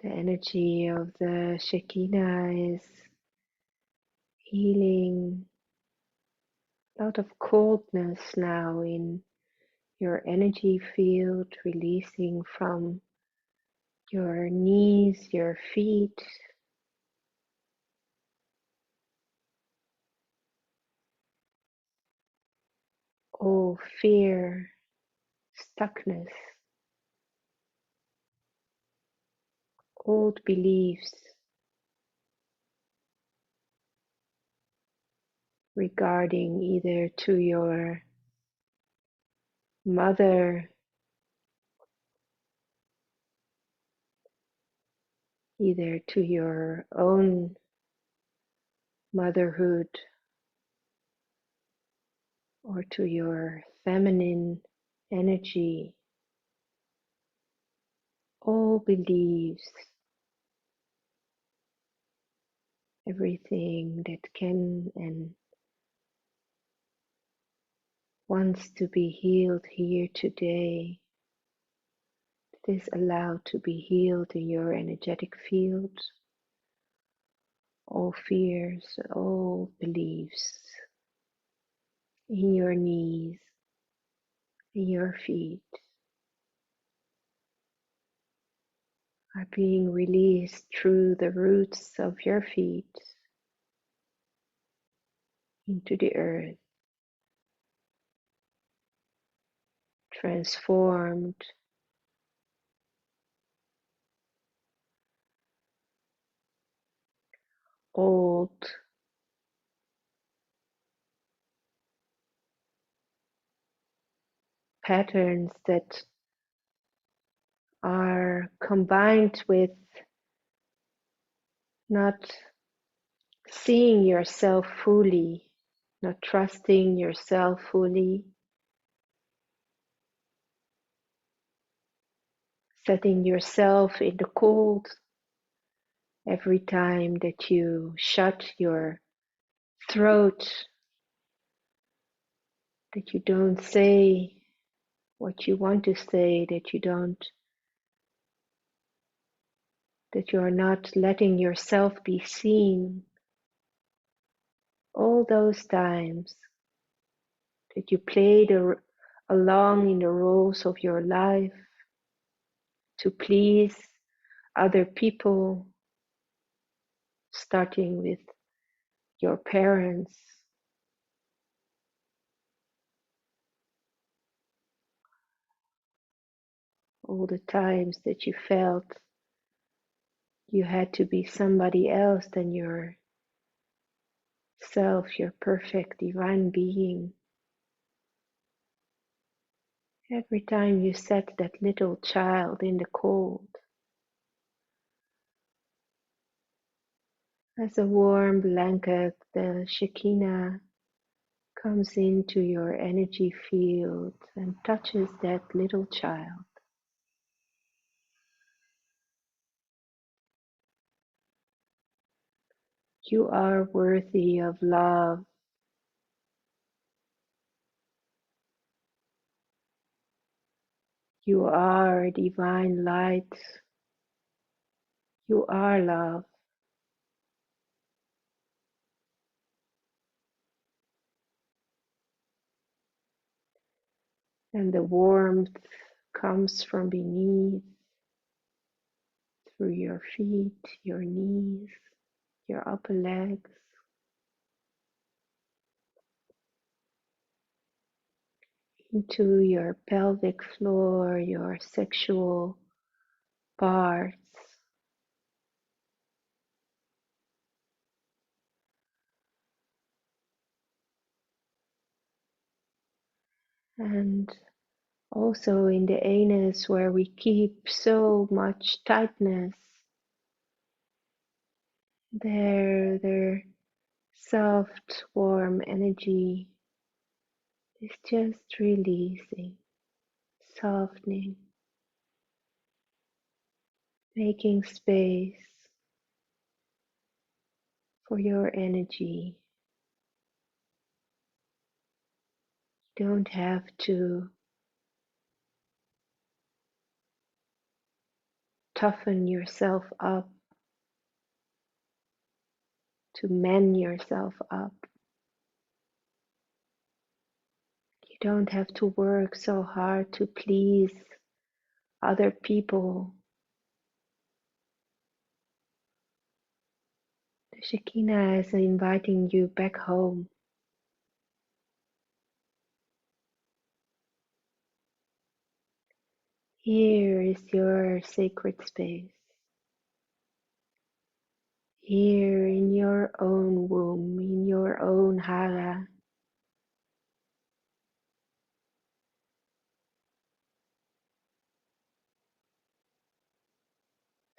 Speaker 1: The energy of the Shekinah is healing a lot of coldness now in your energy field, releasing from your knees, your feet, all fear, stuckness, old beliefs regarding either to your mother, either to your own motherhood, or to your feminine energy, all beliefs, everything that can and wants to be healed here today, that is allowed to be healed in your energetic field, all fears, all beliefs in your knees, in your feet are being released through the roots of your feet into the earth, transformed, old patterns that are combined with not seeing yourself fully, not trusting yourself fully, setting yourself in the cold every time that you shut your throat, that you don't say what you want to say, that you are not letting yourself be seen. All those times that you played along in the roles of your life to please other people, starting with your parents, all the times that you felt you had to be somebody else than yourself, your perfect divine being. Every time you set that little child in the cold, as a warm blanket, the Shekinah comes into your energy field and touches that little child. You are worthy of love. You are divine light. You are love. And the warmth comes from beneath, through your feet, your knees, your upper legs, into your pelvic floor, your sexual parts, and also in the anus where we keep so much tightness. Their soft, warm energy is just releasing, softening, making space for your energy. You don't have to toughen yourself up, to man yourself up. You don't have to work so hard to please other people. The Shekinah is inviting you back home. Here is your sacred space. Here in your own womb, in your own hara.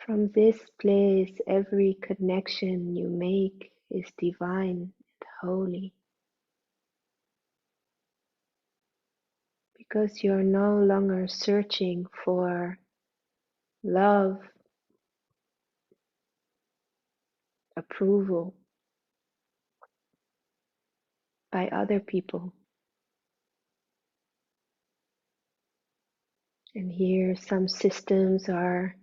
Speaker 1: From this place, every connection you make is divine and holy. Because you're no longer searching for love, approval by other people. And here some systems are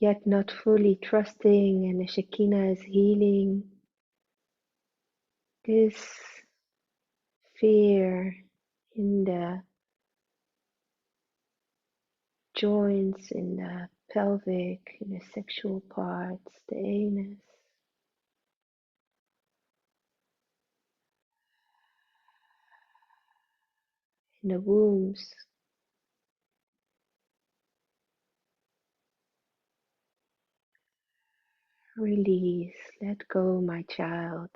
Speaker 1: yet not fully trusting, and the Shekinah is healing this fear in the joints, in the pelvic, in the sexual parts, the anus, in the wombs. Release, let go, my child.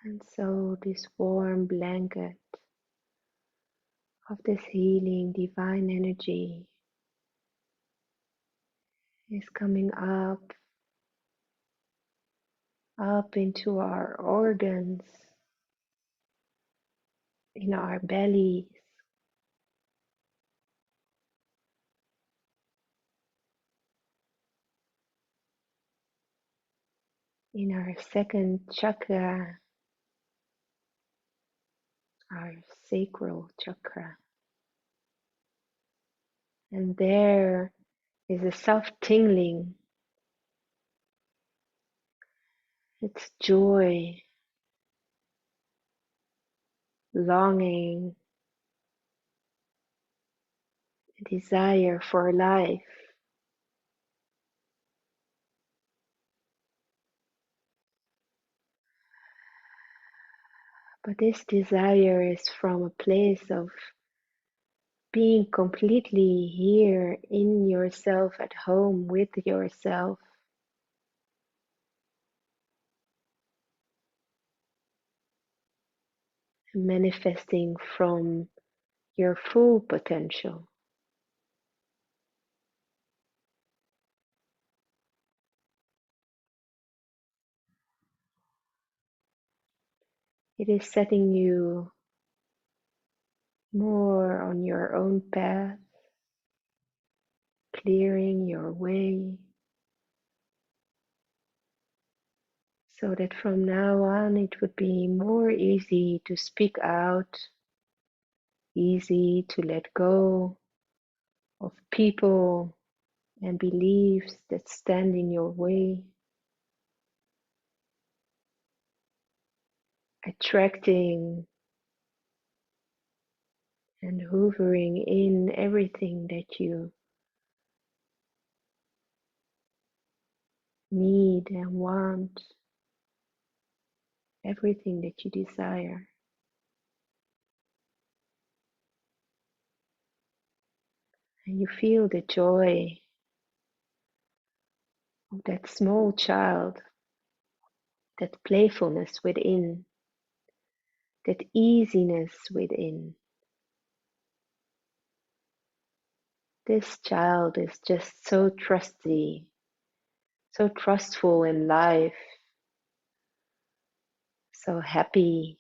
Speaker 1: And so this warm blanket of this healing divine energy is coming up into our organs, in our bellies, in our second chakra, our sacral chakra. And there is a soft tingling. It's joy, longing, a desire for life. But this desire is from a place of being completely here in yourself, at home with yourself, manifesting from your full potential. It is setting you more on your own path, clearing your way, so that from now on it would be more easy to speak out, easy to let go of people and beliefs that stand in your way, attracting and hoovering in everything that you need and want, everything that you desire. And you feel the joy of that small child, that playfulness within, that easiness within. This child is just so trusty, so trustful in life, so happy.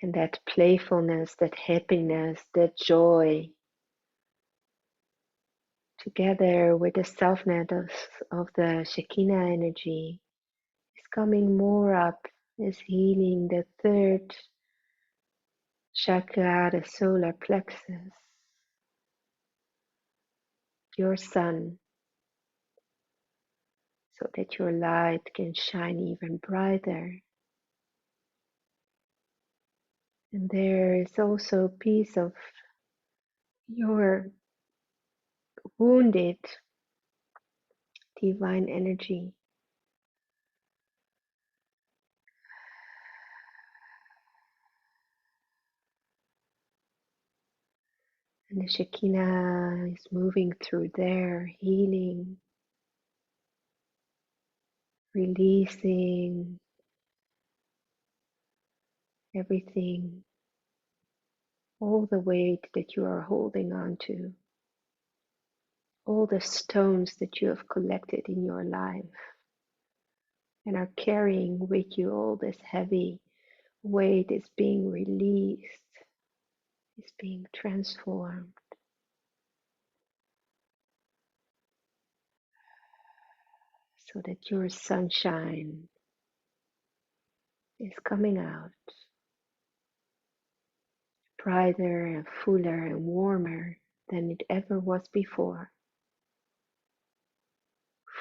Speaker 1: And that playfulness, that happiness, that joy, together with the self-net of the Shekinah energy, is coming more up, is healing the third chakra, the solar plexus, your sun, so that your light can shine even brighter. And there is also a piece of your wounded divine energy. And the Shekinah is moving through there, healing, releasing everything, all the weight that you are holding on to, all the stones that you have collected in your life and are carrying with you. All this heavy weight is being released, is being transformed, so that your sunshine is coming out brighter and fuller and warmer than it ever was before.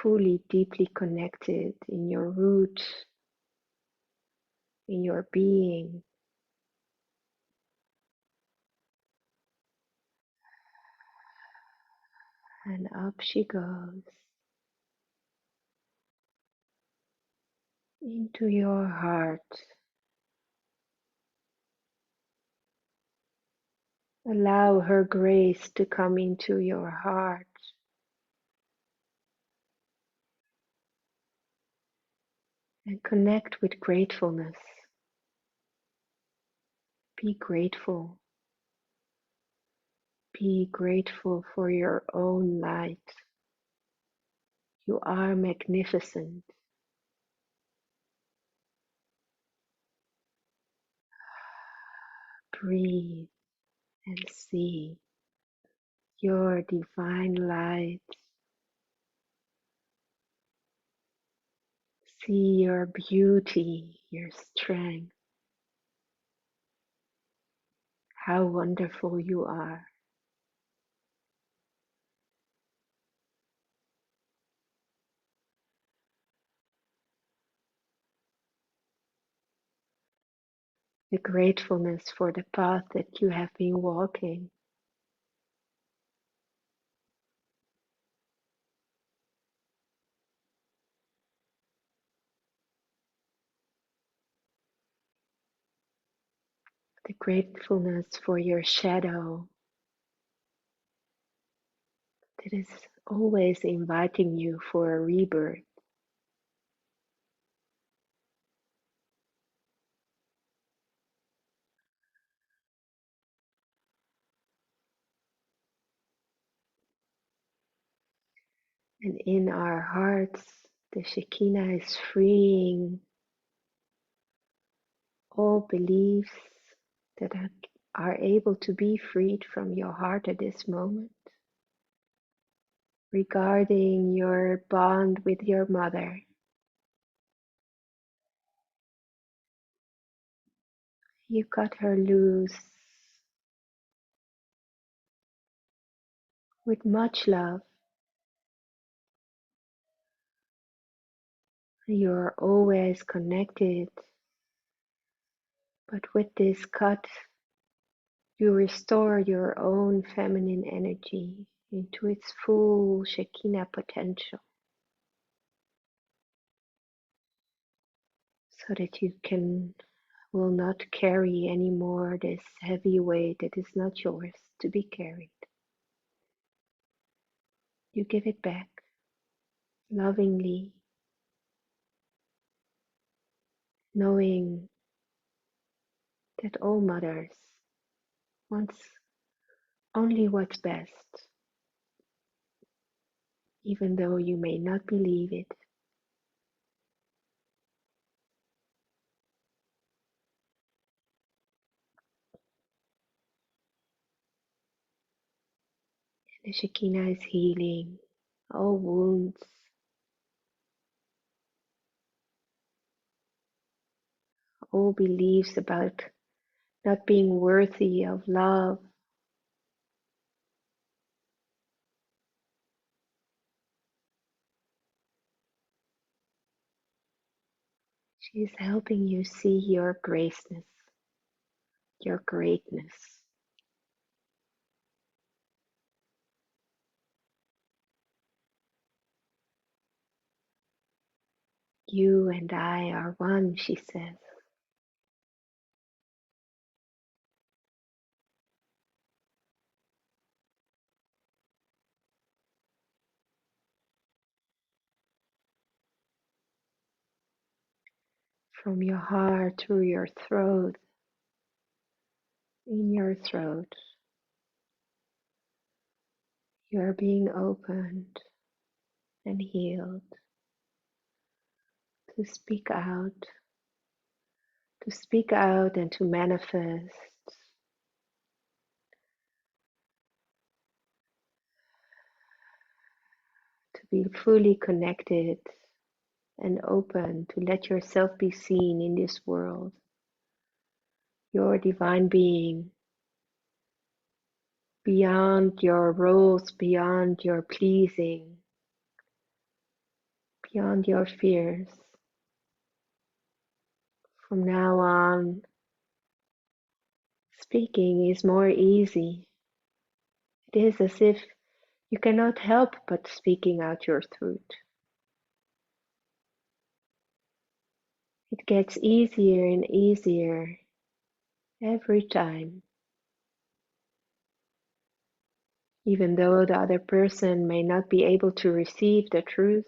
Speaker 1: Fully, deeply connected in your root, in your being. And up she goes into your heart. Allow her grace to come into your heart. And connect with gratefulness Be grateful. Be grateful for your own light. You are magnificent. Breathe and see your divine light. See your beauty, your strength. How wonderful you are. The gratefulness for the path that you have been walking. The gratefulness for your shadow that is always inviting you for a rebirth. And in our hearts, the Shekinah is freeing all beliefs that are able to be freed from your heart at this moment regarding your bond with your mother. You cut her loose with much love. You're always connected, but with this cut, you restore your own feminine energy into its full Shekinah potential so that you will not carry anymore this heavy weight that is not yours to be carried. You give it back lovingly, knowing that all mothers want only what's best, even though you may not believe it. The Shekinah is healing all wounds, all beliefs about not being worthy of love. She is helping you see your graceness, your greatness. You and I are one, she says. From your heart through your throat, in your throat, you are being opened and healed to speak out and to manifest, to be fully connected and open to let yourself be seen in this world. Your divine being, beyond your roles, beyond your pleasing, beyond your fears. From now on, speaking is more easy. It is as if you cannot help but speaking out your truth. It gets easier and easier every time. Even though the other person may not be able to receive the truth,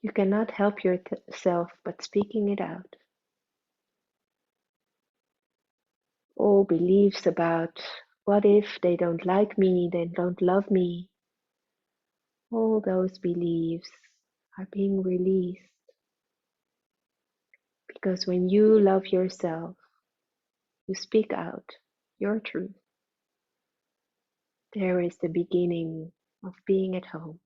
Speaker 1: you cannot help yourself but speaking it out. all beliefs about what if they don't like me, they don't love me. All those beliefs are being released. Because when you love yourself, you speak out your truth. There is the beginning of being at home.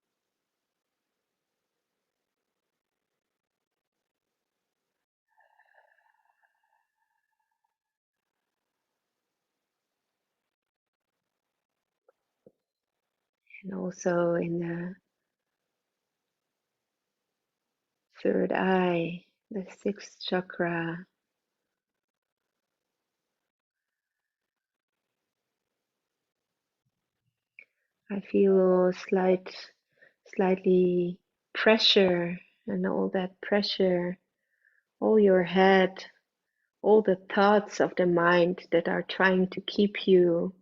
Speaker 1: And also in the third eye, the sixth chakra, I feel slightly pressure, and all that pressure, all your head, all the thoughts of the mind that are trying to keep you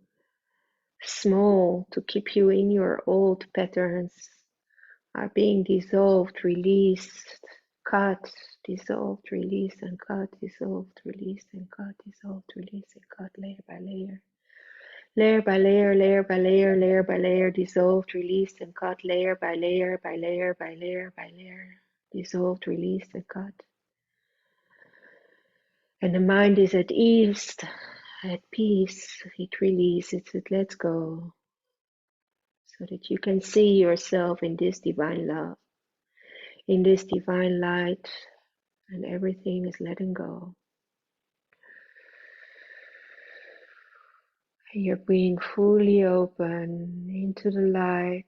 Speaker 1: small, to keep you in your old patterns, are being dissolved, released, cut, dissolved, release and cut, dissolved, release and cut, dissolved, release and cut, layer by layer. Layer by layer, layer by layer, layer by layer, dissolved, released and cut, layer by layer, by layer, by layer, by layer, dissolved, released and cut. And the mind is at ease, at peace, it releases, it lets go, so that you can see yourself in this divine love, in this divine light, and everything is letting go. And you're being fully open into the light,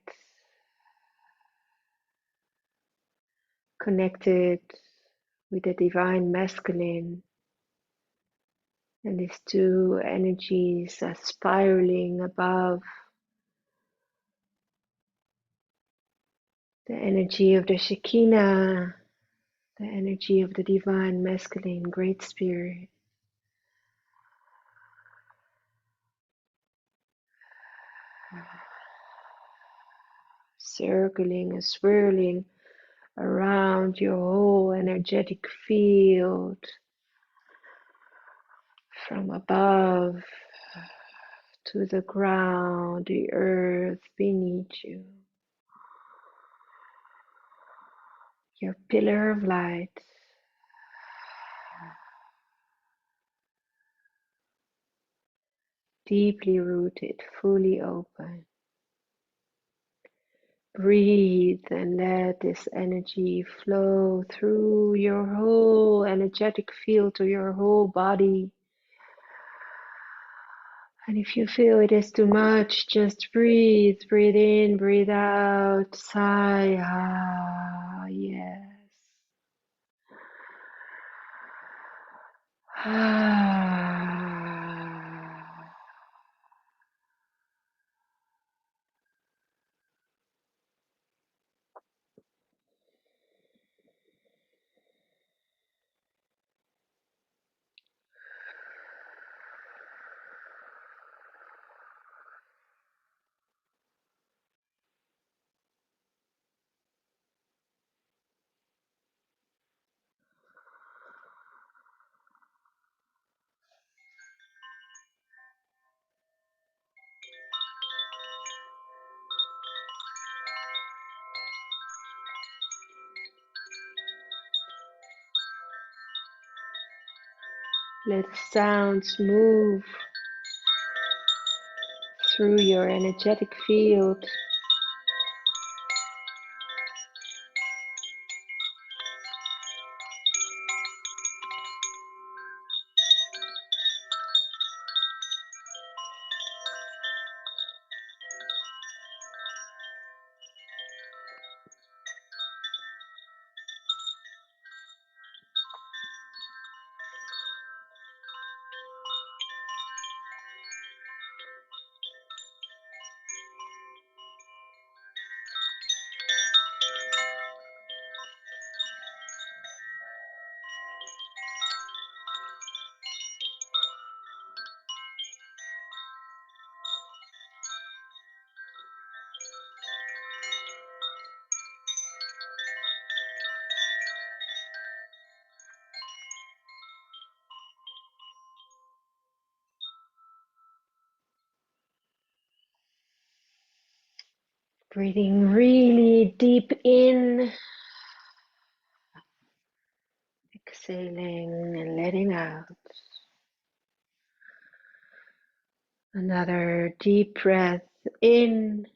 Speaker 1: connected with the divine masculine, and these two energies are spiraling above. The energy of the Shekinah, the energy of the divine masculine great spirit, circling and swirling around your whole energetic field, from above to the ground, the earth beneath you, your pillar of light, deeply rooted, fully open. Breathe and let this energy flow through your whole energetic field to your whole body. And if you feel it is too much, just breathe. Breathe in, breathe out. Sigh. Ah, yes. Ah. Let sounds move through your energetic field. Breathing really deep in, exhaling and letting out. Another deep breath in,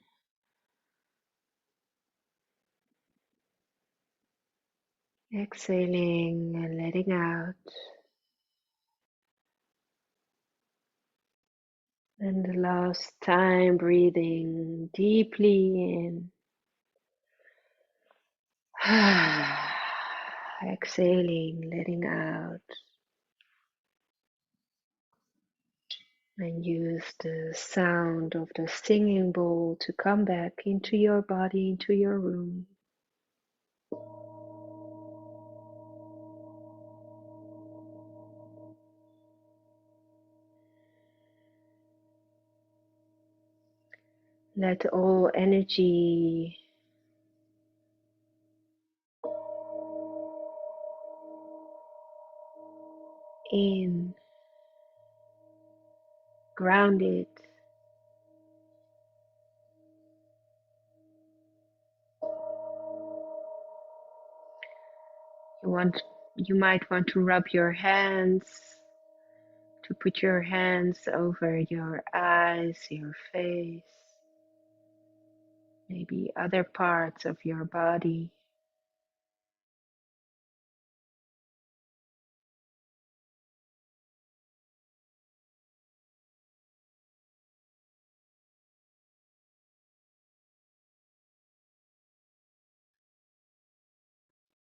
Speaker 1: exhaling and letting out. And the last time, breathing deeply in. Exhaling, letting out. And use the sound of the singing bowl to come back into your body, into your room. Let all energy in, grounded. You might want to rub your hands, to put your hands over your eyes, your face, maybe other parts of your body.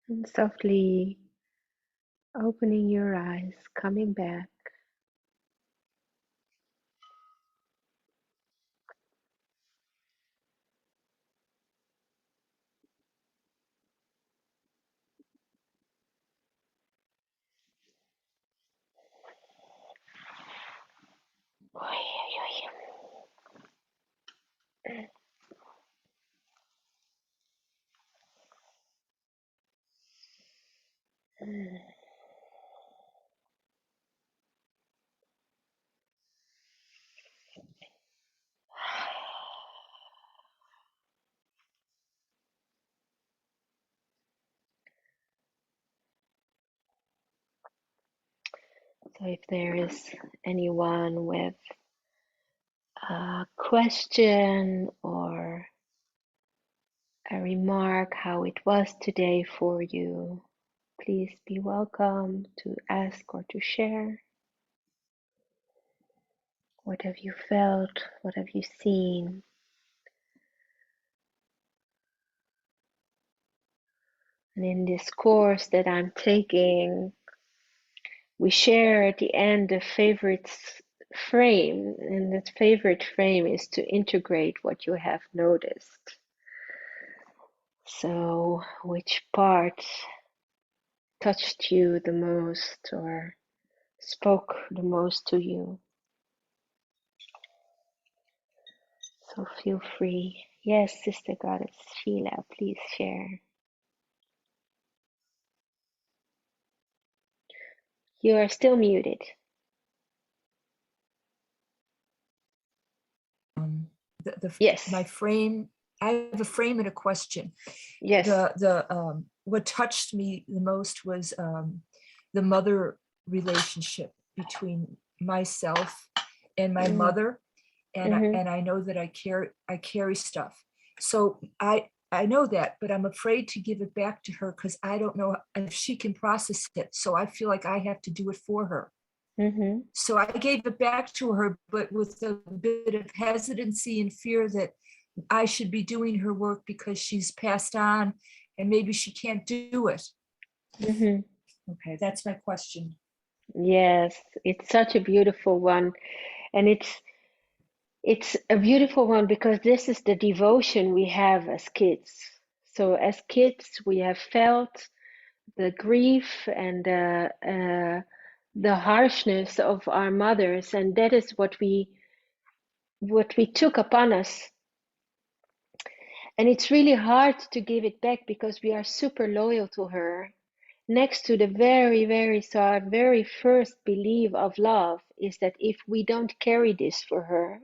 Speaker 1: And softly opening your eyes, coming back. So if there is anyone with a question or a remark how it was today for you, please be welcome to ask or to share. What have you felt? What have you seen? And in this course that I'm taking, we share at the end a favorite frame, and that favorite frame is to integrate what you have noticed. So, which part touched you the most or spoke the most to you? So feel free. Yes, Sister Goddess Sheila, please share. You are still muted. Yes.
Speaker 2: My frame, I have a frame and a question.
Speaker 1: Yes.
Speaker 2: What touched me the most was the mother relationship between myself and my mother, and I know that I carry stuff. So I know that, but I'm afraid to give it back to her because I don't know if she can process it. So I feel like I have to do it for her. So I gave it back to her, but with a bit of hesitancy and fear that I should be doing her work because she's passed on and maybe she can't do it. Okay, that's my question.
Speaker 1: Yes, it's such a beautiful one. And it's a beautiful one because this is the devotion we have as kids. So as kids, we have felt the grief and the harshness of our mothers, and that is what we took upon us. And it's really hard to give it back because we are super loyal to her. Next to the so our very first belief of love is that if we don't carry this for her,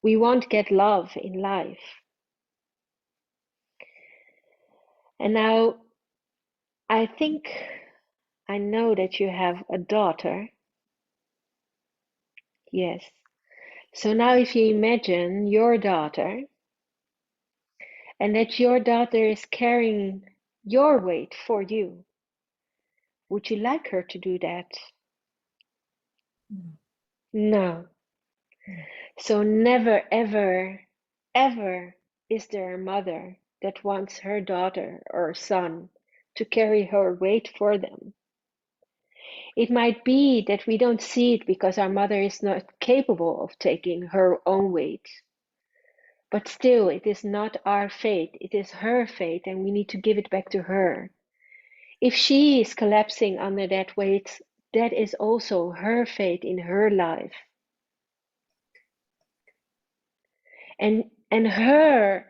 Speaker 1: we won't get love in life. And now I think I know that you have a daughter. Yes. So now if you imagine your daughter and that your daughter is carrying your weight for you, would you like her to do that?
Speaker 2: No.
Speaker 1: No. So never, ever, ever is there a mother that wants her daughter or son to carry her weight for them. It might be that we don't see it because our mother is not capable of taking her own weight. But still, it is not our fate, it is her fate, and we need to give it back to her. If she is collapsing under that weight, that is also her fate in her life. And her,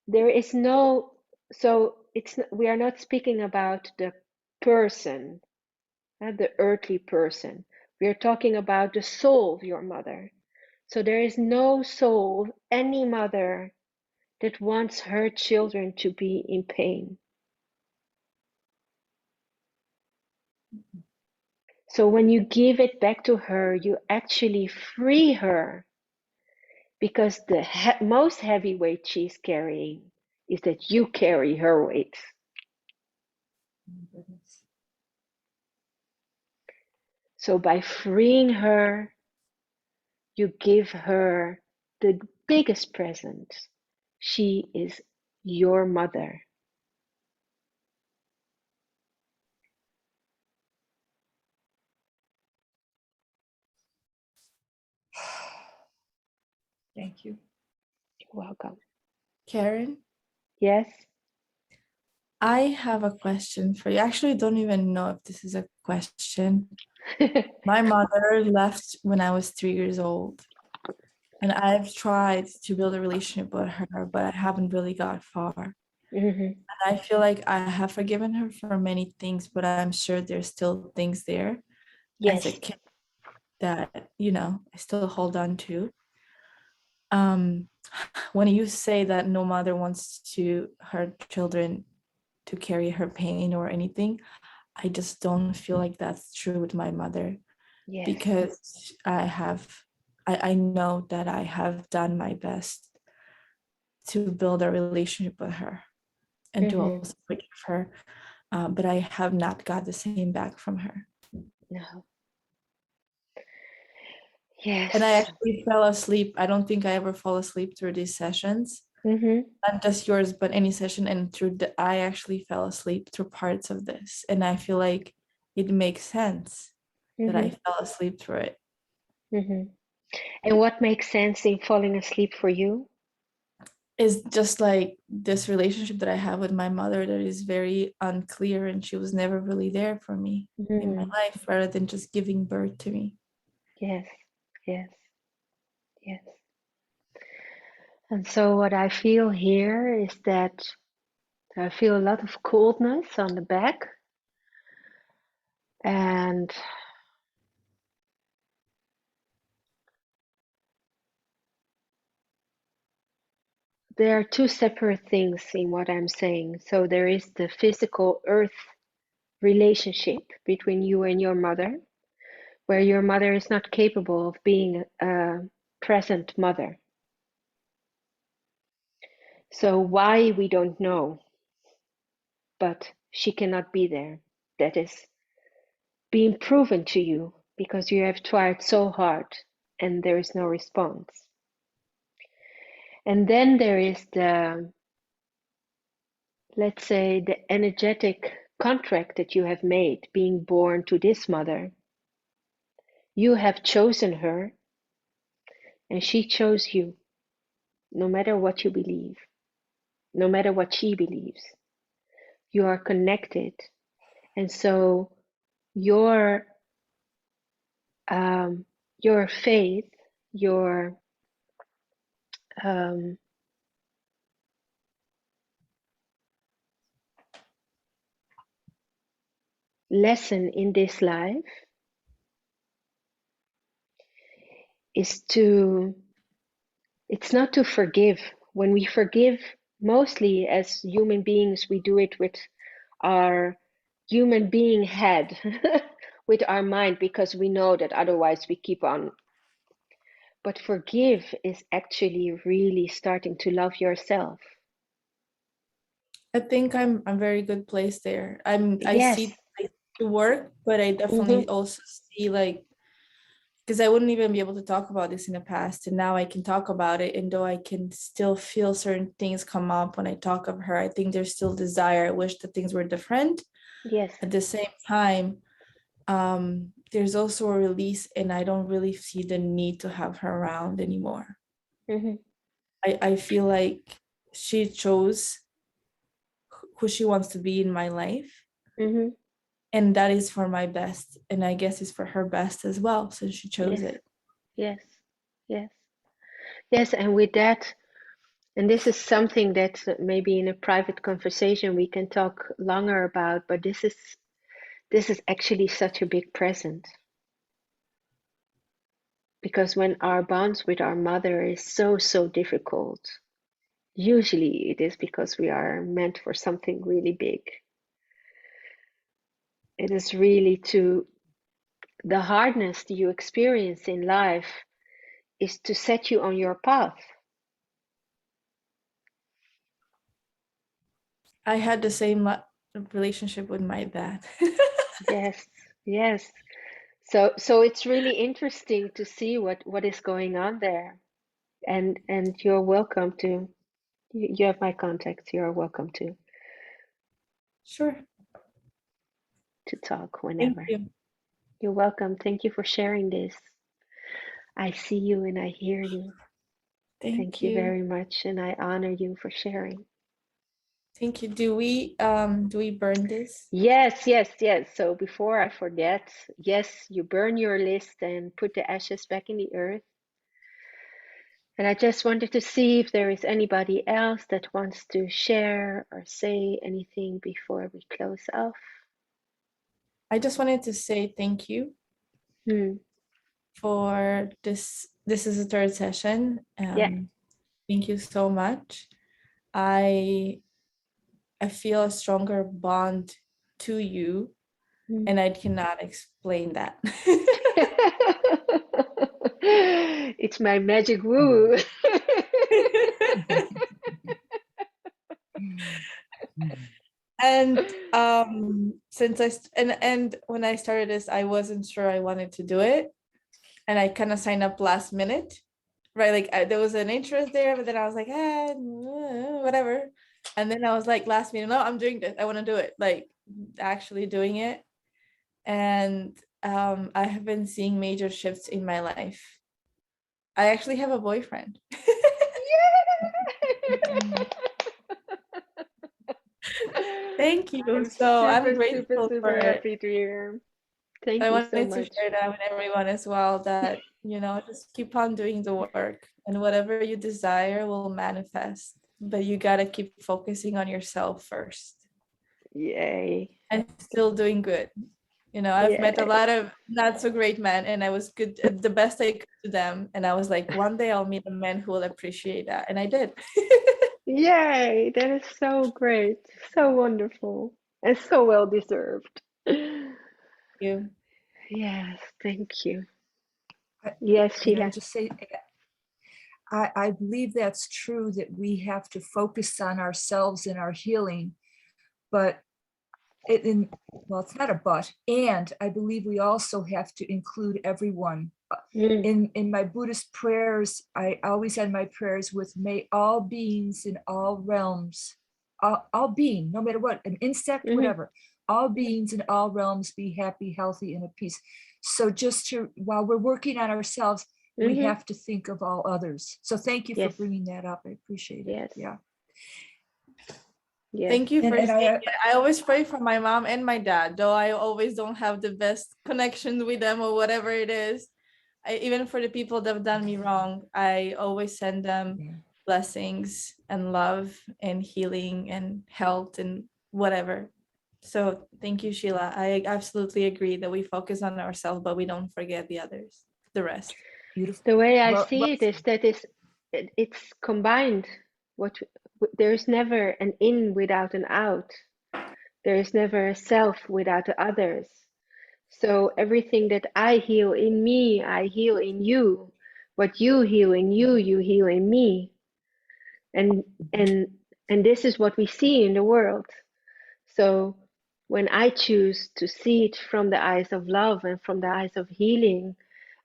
Speaker 1: there is no, so it's we are not speaking about the person, the earthly person. We are talking about the soul of your mother. So there is no soul, any mother that wants her children to be in pain. So when you give it back to her, you actually free her, because the most heavy weight she's carrying is that you carry her weight.
Speaker 2: My goodness.
Speaker 1: So by freeing her, you give her the biggest present. She is your mother.
Speaker 2: Thank you.
Speaker 1: You're welcome.
Speaker 3: Karen,
Speaker 1: Yes?
Speaker 3: I have a question for you. I actually don't even know if this is a question. My mother left when I was 3 years old, and I've tried to build a relationship with her, but I haven't really got far.
Speaker 1: Mhm.
Speaker 3: And I feel like I have forgiven her for many things, but I'm sure there's still things there as a
Speaker 1: Yes.
Speaker 3: kid that, I still hold on to. Um, when you say that no mother wants to her children to carry her pain or anything, I just don't feel like that's true with my mother,
Speaker 1: Yes.
Speaker 3: because I know that I have done my best to build a relationship with her and to
Speaker 1: Mhm.
Speaker 3: also forgive her, but I have not got the same back from her.
Speaker 1: No. Yes.
Speaker 3: And I actually fell asleep. I don't think I ever fall asleep through these sessions,
Speaker 1: Mhm.
Speaker 3: not just yours, but any session. And I actually fell asleep through parts of this, and I feel like it makes sense that I
Speaker 1: Mhm.
Speaker 3: fell asleep through it.
Speaker 1: Mhm. And what makes sense in falling asleep for you?
Speaker 3: Is just like this relationship that I have with my mother that is very unclear, and she was never really there for me in my
Speaker 1: Mhm.
Speaker 3: life, rather than just giving birth to me.
Speaker 1: Yes. Yes. Yes. And so what I feel here is that I feel a lot of coldness on the back, and there are two separate things in what I'm saying. So there is the physical earth relationship between you and your mother, where your mother is not capable of being a present mother. So why, we don't know, but she cannot be there. That is being proven to you because you have tried so hard and there is no response. And then there is the, let's say, the energetic contract that you have made being born to this mother. You have chosen her and she chose you, no matter what you believe, no matter what she believes. You are connected. And so your your faith, your um, lesson in this life is to, it's not to forgive. When we forgive, mostly as human beings, we do it with our human being head, with our mind, because we know that otherwise we keep on. But forgive is actually really starting to love yourself.
Speaker 3: I think I'm very good place there. I
Speaker 1: Yes.
Speaker 3: see the work, but I definitely also see like, because I wouldn't even be able to talk about this in the past, and now I can talk about it. And though I can still feel certain things come up when I talk of her, I think there's still desire. I wish that things were different.
Speaker 1: Yes.
Speaker 3: At the same time, there's also a release, and I don't really see the need to have her around anymore.
Speaker 1: Mm-hmm.
Speaker 3: I feel like she chose who she wants to be in my life.
Speaker 1: Mm-hmm.
Speaker 3: And that is for my best. And I guess it's for her best as well, since she chose
Speaker 1: Yes.
Speaker 3: it.
Speaker 1: Yes. Yes. Yes. And with that, and this is something that maybe in a private conversation we can talk longer about, but this is actually such a big present. Because when our bonds with our mother is so difficult, usually it is because we are meant for something really big. It is really the hardness that you experience in life is to set you on your path.
Speaker 3: I had the same relationship with my dad.
Speaker 1: Yes, yes. So it's really interesting to see what is going on there. And you're welcome to, you have my contacts, you're welcome
Speaker 3: Sure.
Speaker 1: to talk
Speaker 3: Thank
Speaker 1: whenever.
Speaker 3: you.
Speaker 1: You're welcome. Thank you for sharing this. I see you and I hear you. Thank you very much, and I honor you for sharing.
Speaker 3: Thank you. Do we burn this?
Speaker 1: Yes, yes, yes. So before I forget, yes, you burn your list and put the ashes back in the earth. And I just wanted to see if there is anybody else that wants to share or say anything before we close off.
Speaker 3: I just wanted to say thank you for this. This is the third session.
Speaker 1: Yeah.
Speaker 3: Thank you so much. I feel a stronger bond to you, and I cannot explain that.
Speaker 1: It's my magic woo.
Speaker 3: And since and when I started this, I wasn't sure I wanted to do it, and I kind of signed up last minute, right? Like there was an interest there, but then I was like, whatever. And then I was like, last minute, no, I'm doing this. I want to do it, like actually doing it. And I have been seeing major shifts in my life. I actually have a boyfriend. Thank you. So I'm grateful for it.
Speaker 1: Happy to hear. Thank
Speaker 3: I
Speaker 1: you so
Speaker 3: wanted to
Speaker 1: much.
Speaker 3: share that with everyone as well, that, just keep on doing the work, and whatever you desire will manifest. But you got to keep focusing on yourself first.
Speaker 1: Yay.
Speaker 3: And still doing good. I've met a lot of not so great men, and I was good, the best I could to them. And I was like, one day I'll meet a man who will appreciate that. And I did.
Speaker 1: Yay, that is so great. So wonderful. And so well deserved.
Speaker 3: You.
Speaker 1: Yes, thank you.
Speaker 2: I-
Speaker 1: Yes,
Speaker 2: Can I
Speaker 1: Sheila.
Speaker 2: just say, I believe that's true, that we have to focus on ourselves and our healing, but well, it's not a but, and I believe we also have to include everyone. In my Buddhist prayers, I always end my prayers with, may all beings in all realms, all being, no matter what, an insect, whatever, all beings in all realms be happy, healthy, and at peace. So just while we're working on ourselves, we have to think of all others. So thank you for bringing that up. I appreciate it.
Speaker 1: Yes.
Speaker 2: Yeah.
Speaker 1: Yes.
Speaker 3: Thank you for
Speaker 2: And
Speaker 3: saying it. I always pray for my mom and my dad, though I always don't have the best connections with them or whatever it is. Even for the people that have done me wrong, I always send them blessings and love and healing and health and whatever. So thank you, Sheila. I absolutely agree that we focus on ourselves, but we don't forget the others, the rest.
Speaker 2: Beautiful.
Speaker 1: The way I see it is that it's combined with there's never an in without an out. There is never a self without the others. So everything that I heal in me, I heal in you. What you heal in you, you heal in me. And this is what we see in the world. So when I choose to see it from the eyes of love and from the eyes of healing,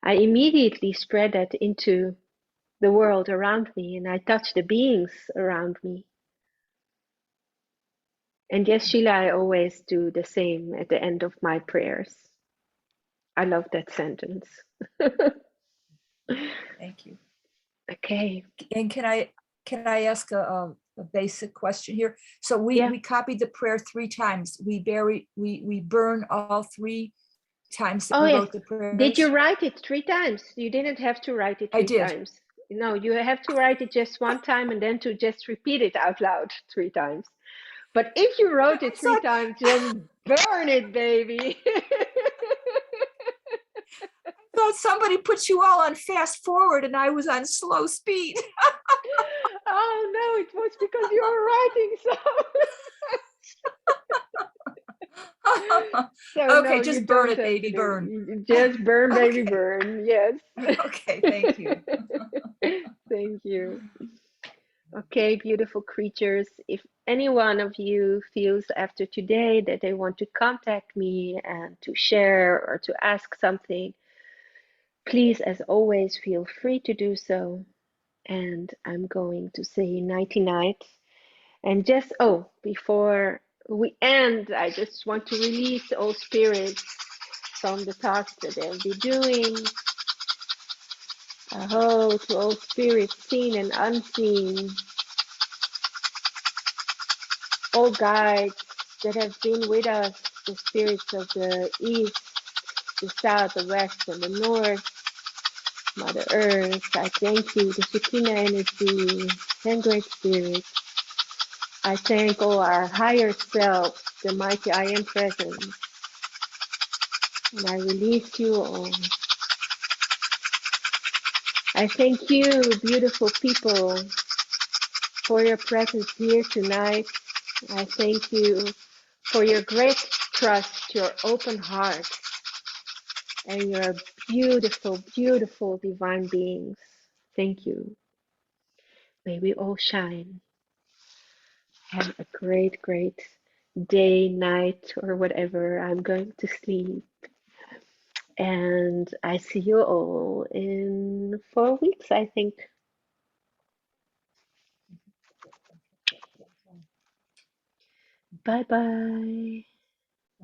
Speaker 1: I immediately spread that into the world around me, and I touch the beings around me. And yes, Sheila, I always do the same at the end of my prayers. I love that sentence.
Speaker 2: Thank you.
Speaker 1: Okay.
Speaker 2: And can I ask a basic question here? So we copied the prayer 3 times. We burn all 3 times that
Speaker 1: Oh,
Speaker 2: we
Speaker 1: yes.
Speaker 2: wrote the prayers.
Speaker 1: Did you write it 3 times? You didn't have to write it 3
Speaker 2: I did.
Speaker 1: times. No, you have to write it just 1 time and then to just repeat it out loud 3 times. But if you wrote it 3 times, then burn it, baby.
Speaker 2: I thought somebody put you all on fast forward and I was on slow speed.
Speaker 1: Oh no, it was because you were writing so. So
Speaker 2: Okay,
Speaker 1: no,
Speaker 2: just
Speaker 1: you
Speaker 2: burn
Speaker 1: don't
Speaker 2: it,
Speaker 1: have
Speaker 2: baby,
Speaker 1: to
Speaker 2: burn.
Speaker 1: do. Just burn, baby,
Speaker 2: Okay.
Speaker 1: burn. Yes.
Speaker 2: Okay, thank you.
Speaker 1: Thank you. Okay, beautiful creatures. If any one of you feels after today that they want to contact me and to share or to ask something, please, as always, feel free to do so. And I'm going to say nighty night. And just, before we end, I just want to release all spirits from the tasks that they'll be doing. To all spirits seen and unseen, all guides that have been with us, the spirits of the east, the south, the west, and the north, Mother Earth, I thank you, the Shekinah energy, and Great Spirit. I thank all our higher selves, the mighty I Am Presence, and I release you all. I thank you, beautiful people, for your presence here tonight. I thank you for your great trust, your open heart, and your beautiful, beautiful divine beings. Thank you. May we all shine. Have a great, great day, night, or whatever. I'm going to sleep. And I see you all in 4 weeks, I think. Bye bye.